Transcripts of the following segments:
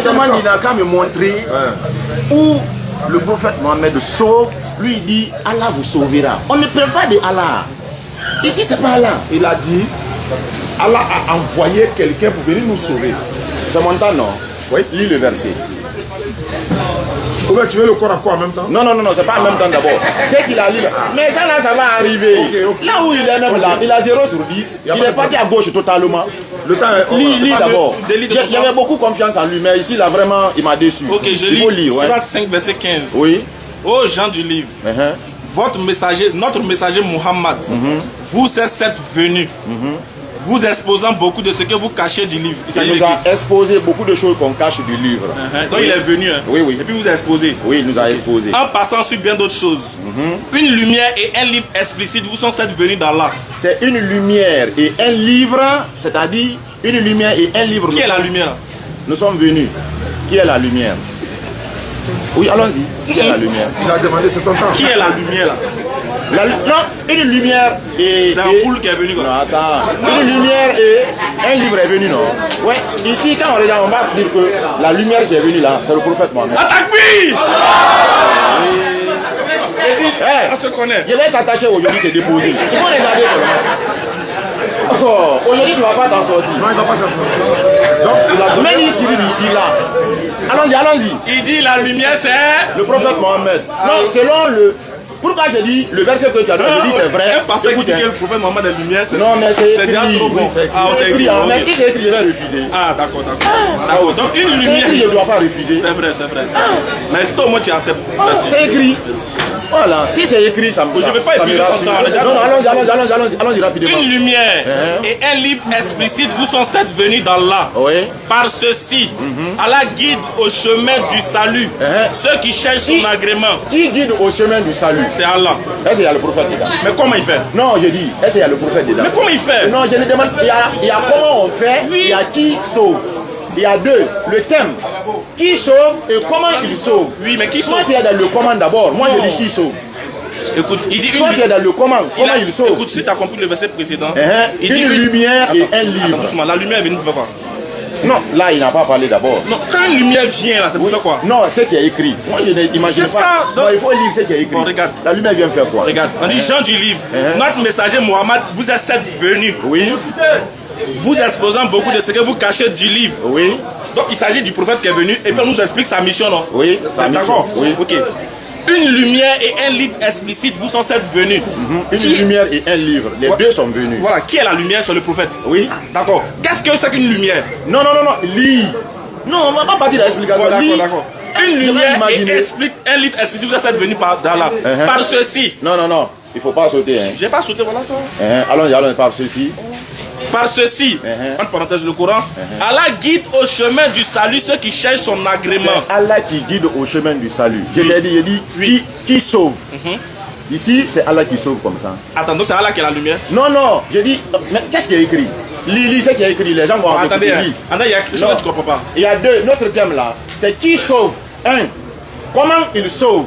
Comment il n'a qu'à me montrer où le prophète Mohammed sauve, lui il dit Allah vous sauvera. On ne parle pas de Allah. Ici c'est pas Allah. Il a dit Allah a envoyé quelqu'un pour venir nous sauver. C'est mon temps, non? Oui. Lis le verset. Ou bien tu veux le corps à quoi en même temps? Non, c'est pas en même temps d'abord. C'est qu'il a lu. Mais ça là, ça va arriver. Okay. Là où il est même là, il a 0 sur 10. Il est parti à gauche totalement. Le temps est... Lis d'abord. J'avais beaucoup confiance en lui, mais ici, là, vraiment, il m'a déçu. Ok, je lis. Lire, ouais. Surat 5, verset 15. Oui. Ô gens du livre, notre messager Muhammad vous est certes venu, vous exposant beaucoup de ce que vous cachez du livre. Il nous a exposé beaucoup de choses qu'on cache du livre. Donc il est venu. Hein. Oui. Et puis vous a exposé. Oui, il nous a exposé. En passant sur bien d'autres choses. Une lumière et un livre explicite vous sont certes venus d'Allah. C'est une lumière et un livre, c'est-à-dire une lumière et un livre. Qui est la lumière là? Nous sommes venus. Qui est la lumière? Oui, allons-y. Qui est la lumière? Il a demandé, c'est ton temps. Qui est la lumière là? Non, une lumière et... C'est un poule qui est venu quoi. Non, attends. Une lumière et un livre est venu, non? Ouais. Ici, quand on regarde, on va dire que la lumière qui est venue là, c'est le prophète Mohammed. Attaque-lui! Hey, on se connaît. Je vais t'attacher aujourd'hui, te déposer. Il faut regarder seulement. Oh, aujourd'hui, tu ne vas pas t'en sortir. Non, il ne va pas s'en sortir. Donc, même ici, il a. Allons-y. Il dit la lumière c'est... Le prophète Mohammed. Non, selon le... Pourquoi je dis le verset que tu as donné, je dis c'est vrai. Parce que le prophète Mohammed est lumière, c'est... Non, mais c'est écrit. trop bon. C'est écrit. Mais est-ce que c'est écrit, je vais refuser. Ah, d'accord. Donc une lumière... C'est écrit, je ne dois pas refuser. C'est vrai. Mais c'est au moins tu acceptes. C'est écrit. Voilà. Si c'est écrit, ça me rassure. Je ne vais pas épuiser ton temps. Non, allons-y rapidement. Une lumière et un livre explicite vous sont certes venus d'Allah. Oui. Par ceci, Allah guide au chemin du salut ceux qui cherchent son agrément. Qui guide au chemin du salut? C'est Allah. Est-ce qu'il y a le prophète dedans? Mais comment il fait? Non, je dis, est-ce qu'il y a le prophète dedans? Mais comment il fait? Non, je le demande, il y a comment on fait, il y a qui sauve. Il y a deux, le thème. Qui sauve et comment il sauve? Oui, mais qui sauve? Toi, tu es dans le comment d'abord. Moi, je dis qui sauve. Écoute, il dit toi, tu es dans le comment il sauve. Écoute, si tu as compris le verset précédent, il dit une lumière et un livre. Attends, doucement, la lumière est venue pour faire quoi? Non, là, il n'a pas parlé d'abord. Non, quand une lumière vient, là, c'est pour faire quoi? Non, c'est ce qui est écrit. Moi, je n'imagine pas. Ça, donc... Non, il faut lire ce qui est écrit. Bon, regarde. La lumière vient faire quoi? Regarde, on dit Jean du livre. Notre messager Mohammed vous est certes venu. Oui. Vous exposant beaucoup de ce que vous cachez du livre. Oui. Donc, il s'agit du prophète qui est venu et puis on nous explique sa mission, non? Oui, sa mission. D'accord. Oui. Ok. Une lumière et un livre explicite vous sont certes venus. Une lumière et un livre, les deux sont venus. Voilà, qui est la lumière sur le prophète? Oui. D'accord. Qu'est-ce que c'est qu'une lumière? Non, lis. Non, on va pas partir de l'explication. D'accord. Une lumière et un livre explicite vous est certes venu par d'Allah. Par ceci. Non, il ne faut pas sauter. Hein. J'ai pas sauté, voilà ça. Allons, par ceci. Par ceci, entre parenthèses le Coran, Allah guide au chemin du salut ceux qui cherchent son agrément. C'est Allah qui guide au chemin du salut. Je t'ai dit, qui sauve. Ici, c'est Allah qui sauve comme ça. Attends, donc c'est Allah qui est la lumière? Non, je dis, mais qu'est-ce qui est écrit? Lis ce qui est écrit, les gens vont attendez, il y a quelque chose que tu ne comprends pas. Il y a deux, notre thème là, c'est qui sauve. Comment il sauve?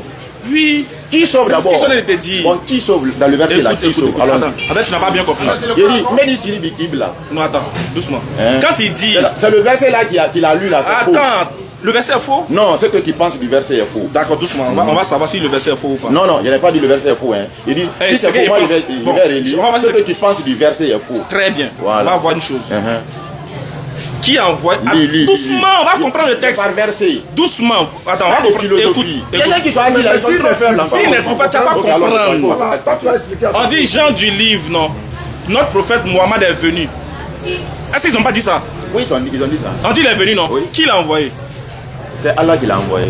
Oui. Qui sauve d'abord? C'est ce que je te dis. Bon, qui sauve dans le verset là? Qui sauve? Attends, tu n'as pas bien compris. Il dit, Meni Siri Bikibla. Non, attends, doucement. Quand il dit. C'est le verset là qu'il a lu là, c'est faux. Attends, le verset est faux? Non, ce que tu penses du verset est faux. D'accord, doucement. On va savoir si le verset est faux ou pas. Non, je n'ai pas dit le verset est faux. Hein. Il dit, si c'est faux, moi je vais relire. Ce que tu penses du verset est faux. Très bien. Voilà. On va voir une chose. Qui envoie. Doucement, on va comprendre le texte. Par verset. Doucement. Attends, on va comprendre. Écoute. Il y a des gens qui sont assis là, ils sont trop faibles. Si n'explique pas, tu vas pas comprendre. On dit Jean du livre, non. Notre prophète Mohammed est venu. Est-ce qu'ils n'ont pas dit ça? Oui, ils ont dit ça. On dit il est venu, non? Oui. Qui l'a envoyé? C'est Allah qui l'a envoyé.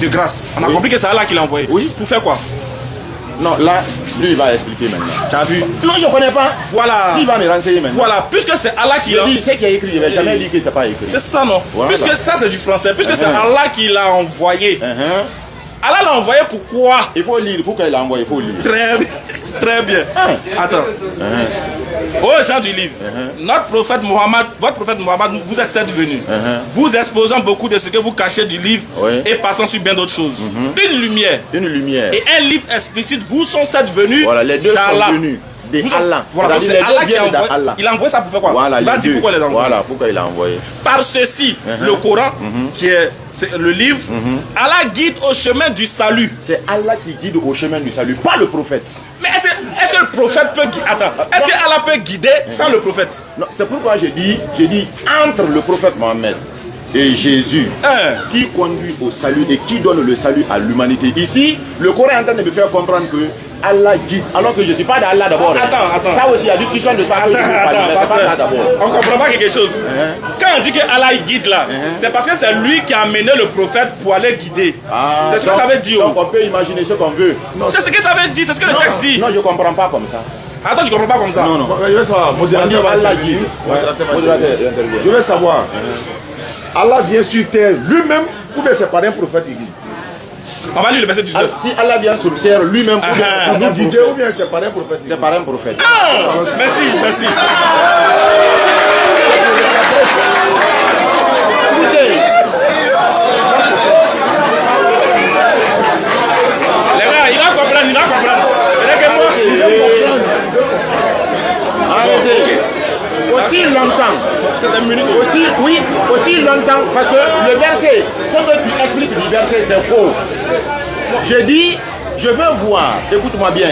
De grâce. On a compris que c'est Allah qui l'a envoyé. Oui. Pour faire quoi? Non, là, lui, il va expliquer maintenant. Tu as vu? Non, je ne connais pas. Voilà. Lui, il va me renseigner maintenant. Voilà, puisque c'est Allah qui l'a... Je dis, ce qui est écrit, je ne vais jamais dire que ce n'est pas écrit. C'est ça, non? Voilà. Puisque ça, c'est du français. Puisque c'est Allah qui l'a envoyé. Allah l'a envoyé pourquoi? Il faut lire. Pourquoi il l'a envoyé? Il faut lire. Très bien. Très bien. Attends. Ô gens du livre, notre prophète Mohammed, votre prophète Mohammed, vous êtes certes venu. Vous exposant beaucoup de ce que vous cachez du livre et passant sur bien d'autres choses. Une lumière et un livre explicite vous sont certes venus. Voilà, les deux sont venus Allah. Voilà, C'est-à-dire c'est les Allah deux qui a viennent envoyé. d'Allah. Il a envoyé ça pour faire quoi? Voilà, il va dire pourquoi il les a envoyés. Voilà, pourquoi il a envoyé. Par ceci, le Coran, qui est le livre, Allah guide au chemin du salut. C'est Allah qui guide au chemin du salut, pas le prophète. Mais est-ce que le prophète peut guider? Attends, est-ce que Allah peut guider sans le prophète? Non, c'est pourquoi j'ai dit entre le prophète Mohammed et Jésus, qui conduit au salut et qui donne le salut à l'humanité. Ici, le Coran est en train de me faire comprendre que Allah guide, alors que je ne suis pas d'Allah d'abord. Attends. Ça aussi, il y a discussion de ça. Attends, c'est pas ça d'abord. On ne comprend pas quelque chose. Quand on dit que Allah guide là, c'est parce que c'est lui qui a amené le prophète pour aller guider. C'est ce que ça veut dire. Donc on peut imaginer ce qu'on veut. C'est ce que ça veut dire, c'est ce que le texte dit. Non, je ne comprends pas comme ça. Attends, tu ne comprends pas comme ça? Non. Je vais savoir, modérateur Allah guide. Je vais savoir, Allah vient sur terre lui-même ou bien c'est par un prophète qui guide? On va lire le verset 19. Si Allah vient sur terre lui-même Pour nous guider ou bien c'est par un prophète? c'est par un prophète. Merci. Écoutez, les gars, il va comprendre. arrêtez. Aussi longtemps. C'est une minute. Aussi longtemps, parce que le verset, ce que tu expliques du verset, c'est faux. Je dis, je veux voir, écoute-moi bien,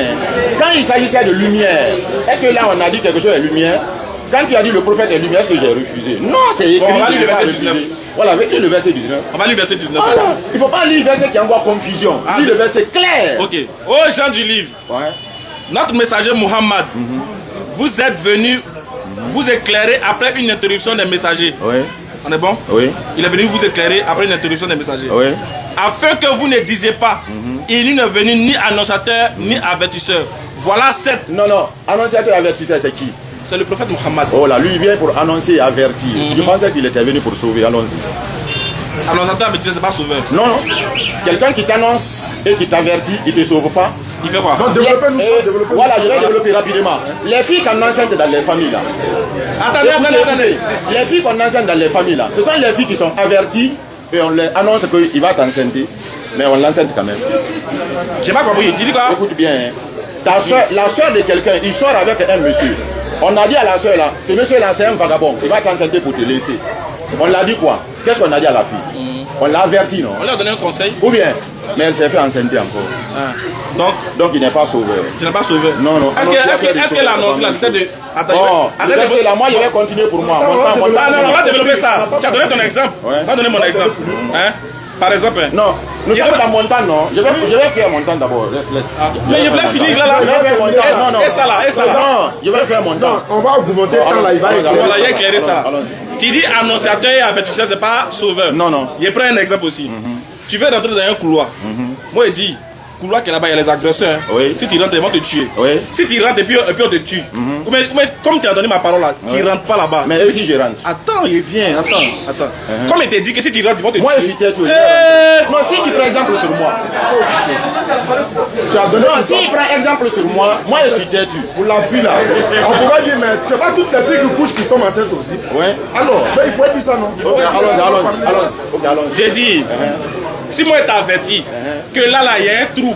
quand il s'agissait de lumière, est-ce que là on a dit quelque chose de lumière? Quand tu as dit le prophète est lumière, est-ce que j'ai refusé? Non, c'est écrit. On va lire le verset 19. Voilà, le verset 19. On va lire le verset 19. Voilà, il ne faut pas lire le verset qui envoie confusion. Lis le verset clair. Ok. Aux gens du livre, notre messager Muhammad, vous êtes venus vous éclairer après une interruption des messagers. Oui. On est bon? Oui. Il est venu vous éclairer après une interruption des messagers. Oui. Afin que vous ne disiez pas, il n'est venu ni annonciateur ni avertisseur. Voilà cette. Non, annonciateur et avertisseur, c'est qui? C'est le prophète Muhammad. Oh là, lui il vient pour annoncer et avertir. Je pensais qu'il était venu pour sauver, allons-y. Annonciateur, avertisseur, c'est pas sauveur. Non. Quelqu'un qui t'annonce et qui t'avertit, il ne te sauve pas. Il fait quoi? Donc développez-nous ça, développez-nous Voilà, ça. je vais développer rapidement. Les filles qu'on enseigne dans les familles là. Attendez. Les filles qu'on enseigne dans les familles là, ce sont les filles qui sont averties et on leur annonce qu'il va t'enceinte. Mais on l'enseigne quand même. J'ai pas compris. Tu dis quoi? Écoute bien, ta soeur, la soeur de quelqu'un, il sort avec un monsieur. On a dit à la soeur là, ce monsieur là c'est un vagabond, il va t'enceinte pour te laisser. On l'a dit quoi? Qu'est-ce qu'on a dit à la fille? On l'a averti, non? On lui a donné un conseil. Ou bien, mais elle s'est fait enceinter encore. Donc il n'est pas sauvé. Tu n'es pas sauvé. Non. Est-ce que l'annonce là c'était de. Attends, là, moi je vais continuer pour moi. Non, on va développer ça. Tu as donné ton exemple. On va donner mon exemple. Par exemple. Non, nous sommes dans montagne, non? Je vais faire montagne d'abord. Laisse. Mais je voulais finir là. Je vais faire montagne. Et ça là. Non, je vais faire montagne. On va augmenter quand là, il va Voilà, il a éclairé ça. Tu dis annonciateur et avertisseur, c'est pas sauveur. Non. Je prends un exemple aussi. Tu veux rentrer dans un couloir. Moi, je dis, couloir qui est là-bas, il y a les agresseurs. Oui. Si tu rentres, ils vont te tuer. Oui. Si tu rentres et puis on te tue. Mais comme tu as donné ma parole là, tu rentres pas là-bas. Mais si je rentre. Attends, il vient. Attends. Comme il t'a dit que si tu rentres, ils vont te tuer. Moi, je suis tête. Non, si tu prends exemple sur moi. Tu as donné. Non, si il prend exemple sur moi, moi je suis têtu. Pour la fille là, on pourrait dire, mais c'est pas toutes les filles qui couchent qui tombent enceintes aussi. Oui. Alors, ben, il pourrait dire ça, non? Ok, allons. J'ai dit, si moi je t'avertis que là, il y a un trou.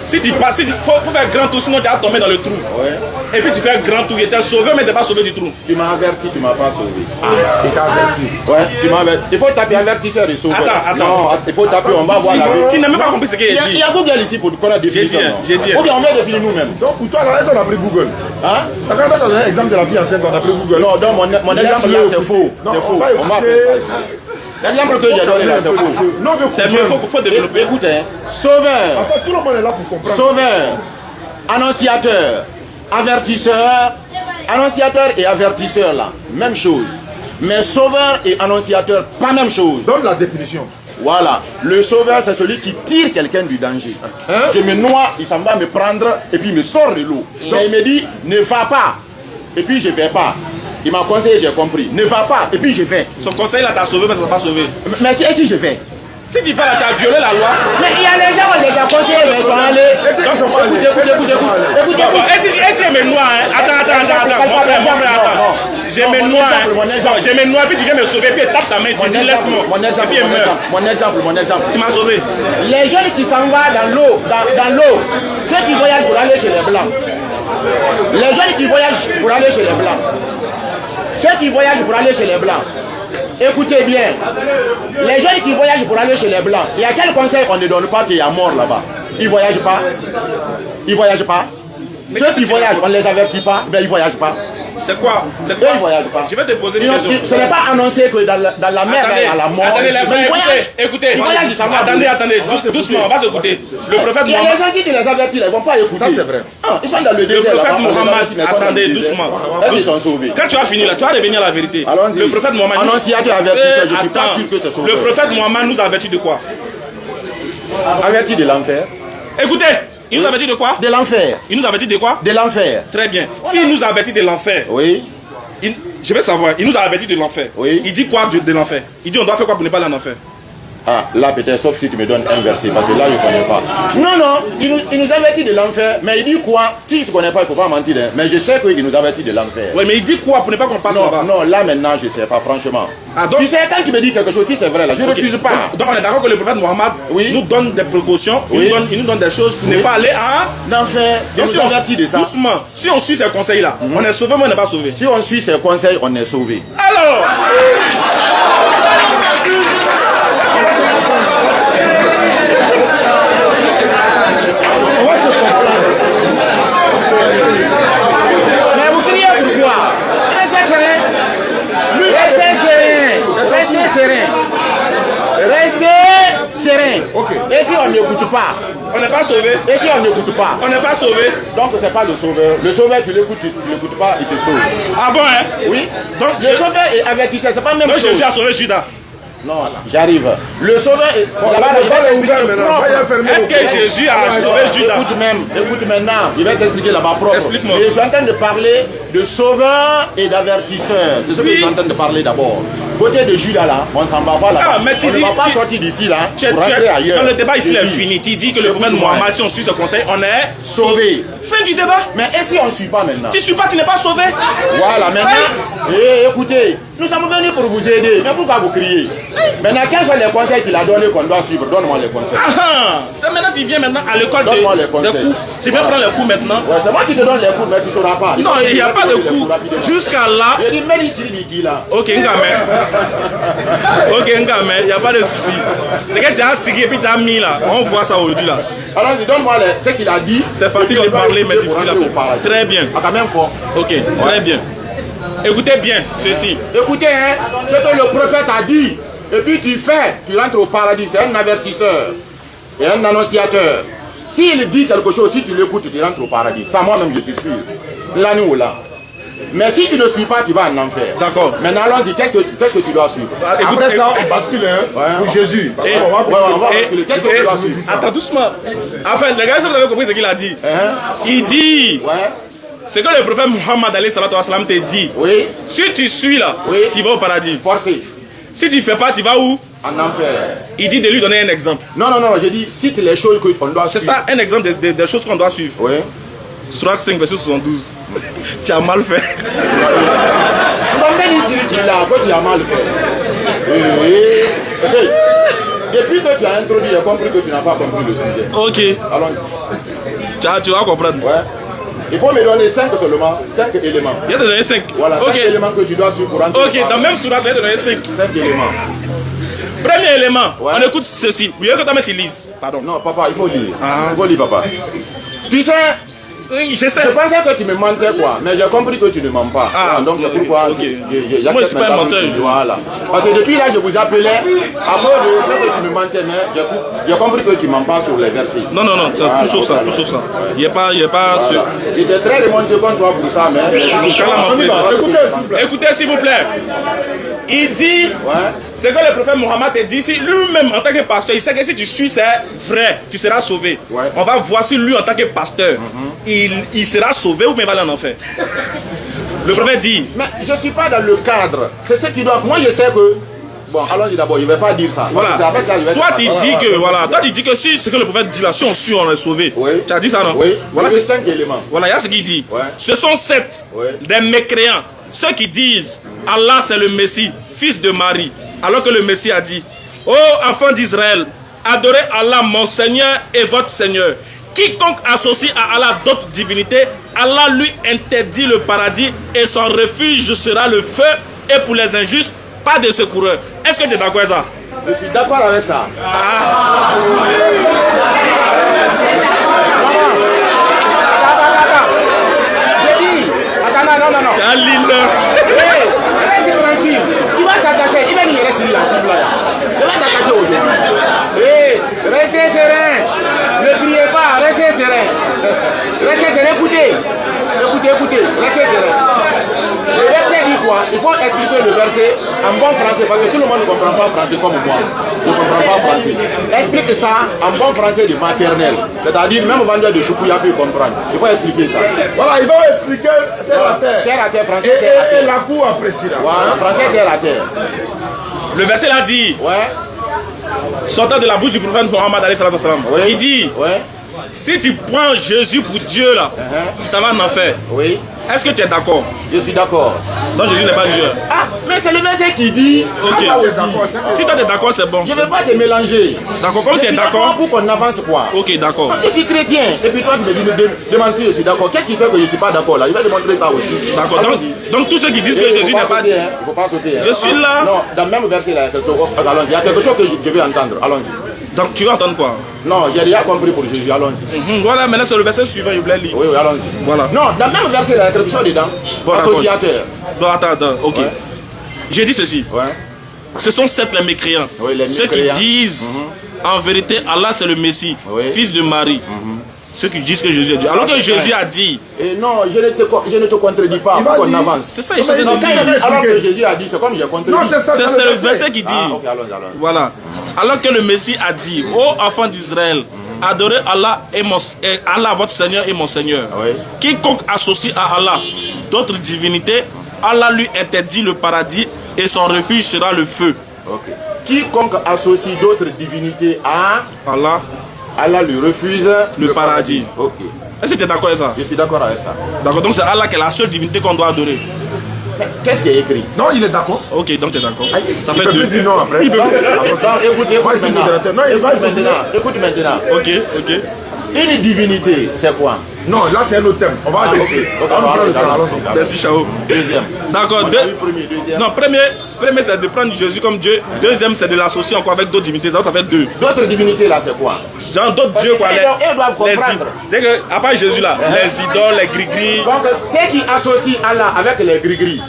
Si tu passes, faut faire grand tour, sinon tu vas tomber dans le trou. Et puis tu fais un grand tour, il était sauvé, mais tu n'es pas sauvé du trou. Tu m'as averti, tu ne m'as pas sauvé. Il t'a averti. Ouais, tu m'as averti. Il faut taper avertisseur et sauver. Attends. Non, il faut taper, on va voir la vie. Tu n'as même pas compris ce qu'il a Il dit. y a Google ici pour qu'on a défini ça. J'ai dit. Ou bien on va définir nous-mêmes. Donc pour toi, là, est-ce qu'on a pris Google? Hein? Quand tu as donné l'exemple de la fille enceinte, on a pris Google. Non, donc mon exemple là c'est faux. C'est faux. On va faire ça. L'exemple que j'ai donné là c'est faux. Non, mais C'est mieux, il faut développer. Écoute, sauveur. En fait, tout le monde est là pour comprendre. Sauveur, annonciateur, avertisseur, annonciateur et avertisseur là, même chose. Mais sauveur et annonciateur, pas même chose. Donne la définition. Voilà, le sauveur c'est celui qui tire quelqu'un du danger. Je me noie, il s'en va me prendre et puis il me sort de l'eau. Mais il me dit, ne va pas. Et puis je ne vais pas. Il m'a conseillé, j'ai compris. Ne va pas, et puis je vais. Son conseil là t'a sauvé, mais ça ne t'a pas sauvé. Mais si je vais. Si tu fais là, tu as violé la loi. Mais il y a les gens qui les a conseillés, mais ils sont allés. Écoutez. Et si je me noie, attends, mon frère, attends. Je me noie, puis tu viens me sauver, puis tape ta main, tu dis laisse-moi. Mon exemple. Tu m'as sauvé. Les jeunes qui s'en vont dans l'eau, ceux qui voyagent pour aller chez les Blancs, Les jeunes qui voyagent pour aller chez les Blancs, ceux qui voyagent pour aller chez les Blancs, écoutez bien, les jeunes qui voyagent pour aller chez les Blancs, il y a quel conseil qu'on ne donne pas qu'il y a mort là-bas? Ils ne voyagent pas. Ils ne voyagent pas. Ceux qui voyagent, on ne les avertit pas, mais ils ne voyagent pas. C'est quoi? C'est Ils quoi? ne voyagent pas. Je vais te poser une question. Ce n'est pas annoncé que dans la mer, il y a la mort. Attendez, les frères, Ils voyagent. écoutez. Ils voyagent, ils s'en vont. Attendez, doucement, on va s'écouter. Le prophète Il y a Mohammed. les gens qui les avertissent, ils ne vont pas écouter. Ça, c'est vrai. Ah, ils sont dans le Le désert. prophète là-bas, on les Mohammed, avertit, mais ils sont dans le attendez, désert. doucement. Est-ce qu'ils sont sauvés? Quand tu vas finir là, tu vas revenir à la vérité. Allons-y. Le prophète Mohammed. Annonciateur avertisseur, je ne suis pas Attends. sûr que c'est sauvé. Le prophète Mohammed nous avertit de quoi? Averti de l'enfer. Écoutez, il nous avertit de quoi? De l'enfer. Il nous avertit de quoi? De l'enfer. Très bien. S'il nous avertit de l'enfer, Oui. je vais savoir, il nous a averti de l'enfer. Oui. Il dit quoi de l'enfer? Il dit on doit faire quoi pour ne pas aller en enfer? Ah, là peut-être, sauf si tu me donnes un verset, parce que là je ne connais pas. Non, non, il nous avertit de l'enfer, mais il dit quoi? Si tu ne connais pas, il ne faut pas mentir, hein. Mais je sais qu'il nous avertit de l'enfer. Oui, mais il dit quoi pour ne pas qu'on parte là-bas? Non, là maintenant, je ne sais pas, franchement. Ah, donc- Tu sais, quand tu me dis quelque chose, si c'est vrai, là, je ne Ok. refuse pas. Donc on est d'accord que le prophète Mohammed Oui. nous donne des précautions, Oui. il nous donne des choses pour ne Oui. pas aller à... L'enfer, il Donc, nous avertit de ça. doucement, si on suit ces conseils-là, on est sauvé, mais on n'est pas sauvé. Si on suit ses conseils, on est sauvé. Alors, Mais vous criez pourquoi? Restez serein. Restez serein. Restez serein. Restez serein. Ok. Et si on n'écoute pas? on n'est pas sauvé. Et si on n'écoute pas? On n'est pas sauvé. Donc c'est pas le sauveur. Le sauveur, tu l'écoutes, tu l'écoutes pas, il te sauve. Ah bon, hein? Oui. Donc, Le sauveur est avertisseur, c'est pas la même Donc chose. Jésus a sauvé Judas. Non, j'arrive. Le sauveur est. Là-bas, Le il bal va est ouvert t'expliquer maintenant. propre. Pas y fermer. Est-ce que Jésus a sauvé Judas? Écoute maintenant, il va t'expliquer là-bas propre. Explique-moi. Et je suis en train de parler de sauveur et d'avertisseur. C'est ce que Oui. je suis en train de parler d'abord. Côté de Judas là, on s'en va pas là. Ah, mais tu on ne dis- va pas tu- sortir d'ici là pour rentrer ailleurs. Dans le débat ici, Je il est dis, fini. Tu dis que le prophète écoute-moi. Mohammed, si on suit ce conseil, on est Sauvé. Fin du débat. Mais et si on ne suit pas maintenant? Tu ne suis pas, tu n'es pas sauvé. Voilà, maintenant, écoutez, nous sommes venus pour vous aider, mais pourquoi vous criez? Maintenant, quels sont les conseils qu'il a donnés qu'on doit suivre? Donne-moi les conseils. Ah, c'est maintenant tu viens maintenant à l'école Donne-moi les des conseils. cours. Tu viens prendre les cours maintenant. Ouais, c'est moi qui te donne les cours, mais tu ne sauras pas. Non, il n'y a pas de cours. Jusqu'à là. Je dis, mais ici, Niki là. Ok, Ngamé. Ok, Ngamé, il n'y a pas de souci. C'est que tu as signé et puis tu as mis là. On voit ça aujourd'hui là. Alors, donne-moi ce qu'il a dit. C'est facile de parler, mais difficile à faire. Très bien. Ah, quand même fort. Ok, très bien. Écoutez bien ceci. Écoutez, hein, ce que le prophète a dit, et puis tu fais, tu rentres au paradis. C'est un avertisseur et un annonciateur. S'il dit quelque chose, si tu l'écoutes, tu rentres au paradis. Ça, moi-même, je suis sûr. Là, nous, là. Mais si tu ne suis pas, tu vas en enfer. D'accord. Maintenant, allons-y, qu'est-ce que tu dois suivre? Après ça, on bascule hein, Ouais. pour Jésus. Parce Et- qu'on va Ouais, on va basculer. Qu'est-ce que tu dois suivre? Attends doucement. Enfin, les gars, vous avez compris ce qu'il a dit. Hein? Il dit, Ouais. ce que le prophète Muhammad alayhi salatu wa salam te dit. Oui. Si tu suis là, Oui. tu vas au paradis. Forcé. Si tu ne fais pas, tu vas où? En enfer. Il dit de lui donner un exemple. Non, non, non, j'ai dit, cite les choses qu'on doit C'est suivre. ça, un exemple des choses qu'on doit suivre. Oui. Surat 5, verset 72. Tu as mal fait. Combien ici qui là, que tu as mal fait? Hey. Depuis que tu as introduit, j'ai compris que tu n'as pas compris le sujet. Ok, Allons-y. tu vas comprendre. Ouais. Il faut me donner 5 seulement, 5 éléments. Il y a donné 5. Voilà, 5 Ok, éléments que tu dois suivre pour rentrer. ok, dans le même surat, il y a donné 5. 5 éléments. Premier élément, Ouais. on écoute ceci. Oui, que toi, tu lises. Pardon. Non, papa, il faut lire. Ah. Il faut lire, papa. Tu sais, Oui, je sais. je pensais que tu me mentais, quoi. Mais j'ai compris que tu ne mens pas. Ah, Donc c'est ok, pourquoi ok. j'accepte Moi, je suis pas un maintenant menteur, que tu je- voilà. Parce que depuis là, je vous appelais à cause de ce que tu me mentais, mais j'ai compris que tu ne mens pas sur les versets. Non, non, non, Voilà, tout sauf ça, voilà. tout sauf ça. Il n'y a pas, ce... Voilà. J'étais très remonté contre toi pour ça, mais... Calme, On y va, écoutez, s'il vous plaît. Écoutez, s'il vous plaît. Il dit, Ouais. ce que le prophète Mohammed te dit, si lui-même en tant que pasteur, il sait que si tu suis, c'est vrai, tu seras sauvé. Ouais. On va voir si lui en tant que pasteur, il sera sauvé ou bien il va aller en enfer. Le prophète dit, Mais je ne suis pas dans le cadre. C'est ce qui doit... Moi, je sais que... Bon, allons-y d'abord, je ne vais pas dire ça. voilà. C'est après ça, je vais Toi, dire tu ça. dis que, voilà, toi, tu dis que si ce que le prophète dit là, si on suit, on est sauvé. Oui. Tu as dit ça, non? Oui, Voilà, c'est c'est 5 éléments. Voilà, il y a ce qu'il dit. Ouais. Ce sont 7 Ouais. des mécréants, ceux qui disent Allah c'est le Messie, fils de Marie, alors que le Messie a dit, ô enfants d'Israël, adorez Allah mon Seigneur et votre Seigneur. Quiconque associe à Allah d'autres divinités Allah lui interdit le paradis et son refuge sera le feu, et pour les injustes, pas de secoureur. Est-ce que tu es d'accord avec ça? Je suis d'accord avec ça. J'ai dit, attends, non. Reste tranquille. Tu vas t'attacher. Il va y rester là. Tu vas t'attacher aujourd'hui. Restez serein. Ne criez pas. Restez serein. Restez serein. Écoutez. Restez serein. Le verset dit quoi? Il faut expliquer le verset en bon français parce que tout le monde ne comprend pas français comme moi. Je ne comprends pas français. Explique ça en bon français de maternelle. C'est-à-dire même vendeur de choukouya peut comprendre. Il faut expliquer ça. Voilà, il va expliquer terre à terre. Terre à terre, français terre à terre. Et la cour apprécie là. Voilà, français terre à terre. Le verset l'a dit. Ouais. Sortant de la bouche du prophète Mohammed alayhi salatu wassalam. Oui. Il dit, ouais. Si tu prends Jésus pour Dieu là, tu t'en vas en enfer. Oui. Est-ce que tu es d'accord? Je suis d'accord. Donc Jésus n'est pas Dieu. Ah, mais c'est le verset qui dit. Ok. Aussi. Si toi tu es d'accord, c'est bon. Je ne vais pas te mélanger. D'accord, comme tu es d'accord. Pour qu'on avance quoi? Ok, d'accord. Je suis chrétien. Et puis toi tu me dis, demande si je suis d'accord. Qu'est-ce qui fait que je ne suis pas d'accord là? Je vais te montrer ça aussi. D'accord. Donc tous ceux qui disent que Jésus n'est pas Dieu. Il ne faut pas sauter. Je suis là. Non, dans le même verset là, il y a quelque chose. Allons-y. Il y a quelque chose que je vais entendre. Allons-y. Donc tu veux entendre quoi? Non, j'ai déjà compris pour Jésus. Allons-y. Voilà, maintenant c'est le verset suivant, il voulait lire. Oui, allons-y. Voilà. Non, dans le même verset là, il y a quelque chose dedans. Voilà, associateur. Non, attends, ok. Ouais. J'ai dit ceci. Ouais. Ce sont sept les mécréants. Oui, les Ceux qui mécréants. disent en vérité Allah c'est le Messie, Oui. fils de Marie. Ceux qui disent que Jésus est Dieu. Alors que Jésus a dit. Et non, je ne te contredis pas. Il va Pour qu'on dire- avance. C'est ça, il Non, mais s'est non, dit. Alors que Jésus a dit, c'est comme j'ai contredit. Non, c'est ça, C'est le verset qui dit. Ah, ok, allons-y. Voilà. Alors que le Messie a dit, ô enfants d'Israël, adorez Allah et Allah votre Seigneur et mon Seigneur. Oui. Quiconque associe à Allah d'autres divinités, Allah lui interdit le paradis et son refuge sera le feu. Ok. Quiconque associe d'autres divinités à Allah lui refuse Le paradis. Ok. Est-ce que tu es d'accord avec ça? Je suis d'accord avec ça. D'accord, donc c'est Allah qui est la seule divinité qu'on doit adorer. Mais qu'est-ce qui est écrit? Non, il est d'accord. Ok, donc tu es d'accord. Ça Il fait peut deux. plus dire non après. Donc, écoute Moi, je suis modérateur. Non, il va Écoute maintenant. Ok. Une divinité, c'est quoi? Non, là c'est un autre thème. On va Ah, laisser. ok. On va prendre le temps. Allons-y. Merci, Chao. Deuxième. D'accord. On a vu premier, deuxième. Non, premier c'est de prendre Jésus comme Dieu. Deuxième, c'est de l'associer encore avec d'autres divinités. Ça fait deux. D'autres divinités là, c'est quoi? Genre d'autres dieux, quoi. Ils doivent comprendre. Dès que, à part Jésus là, les idoles, les gris-gris. Donc, ceux qui associent Allah avec les gris-gris,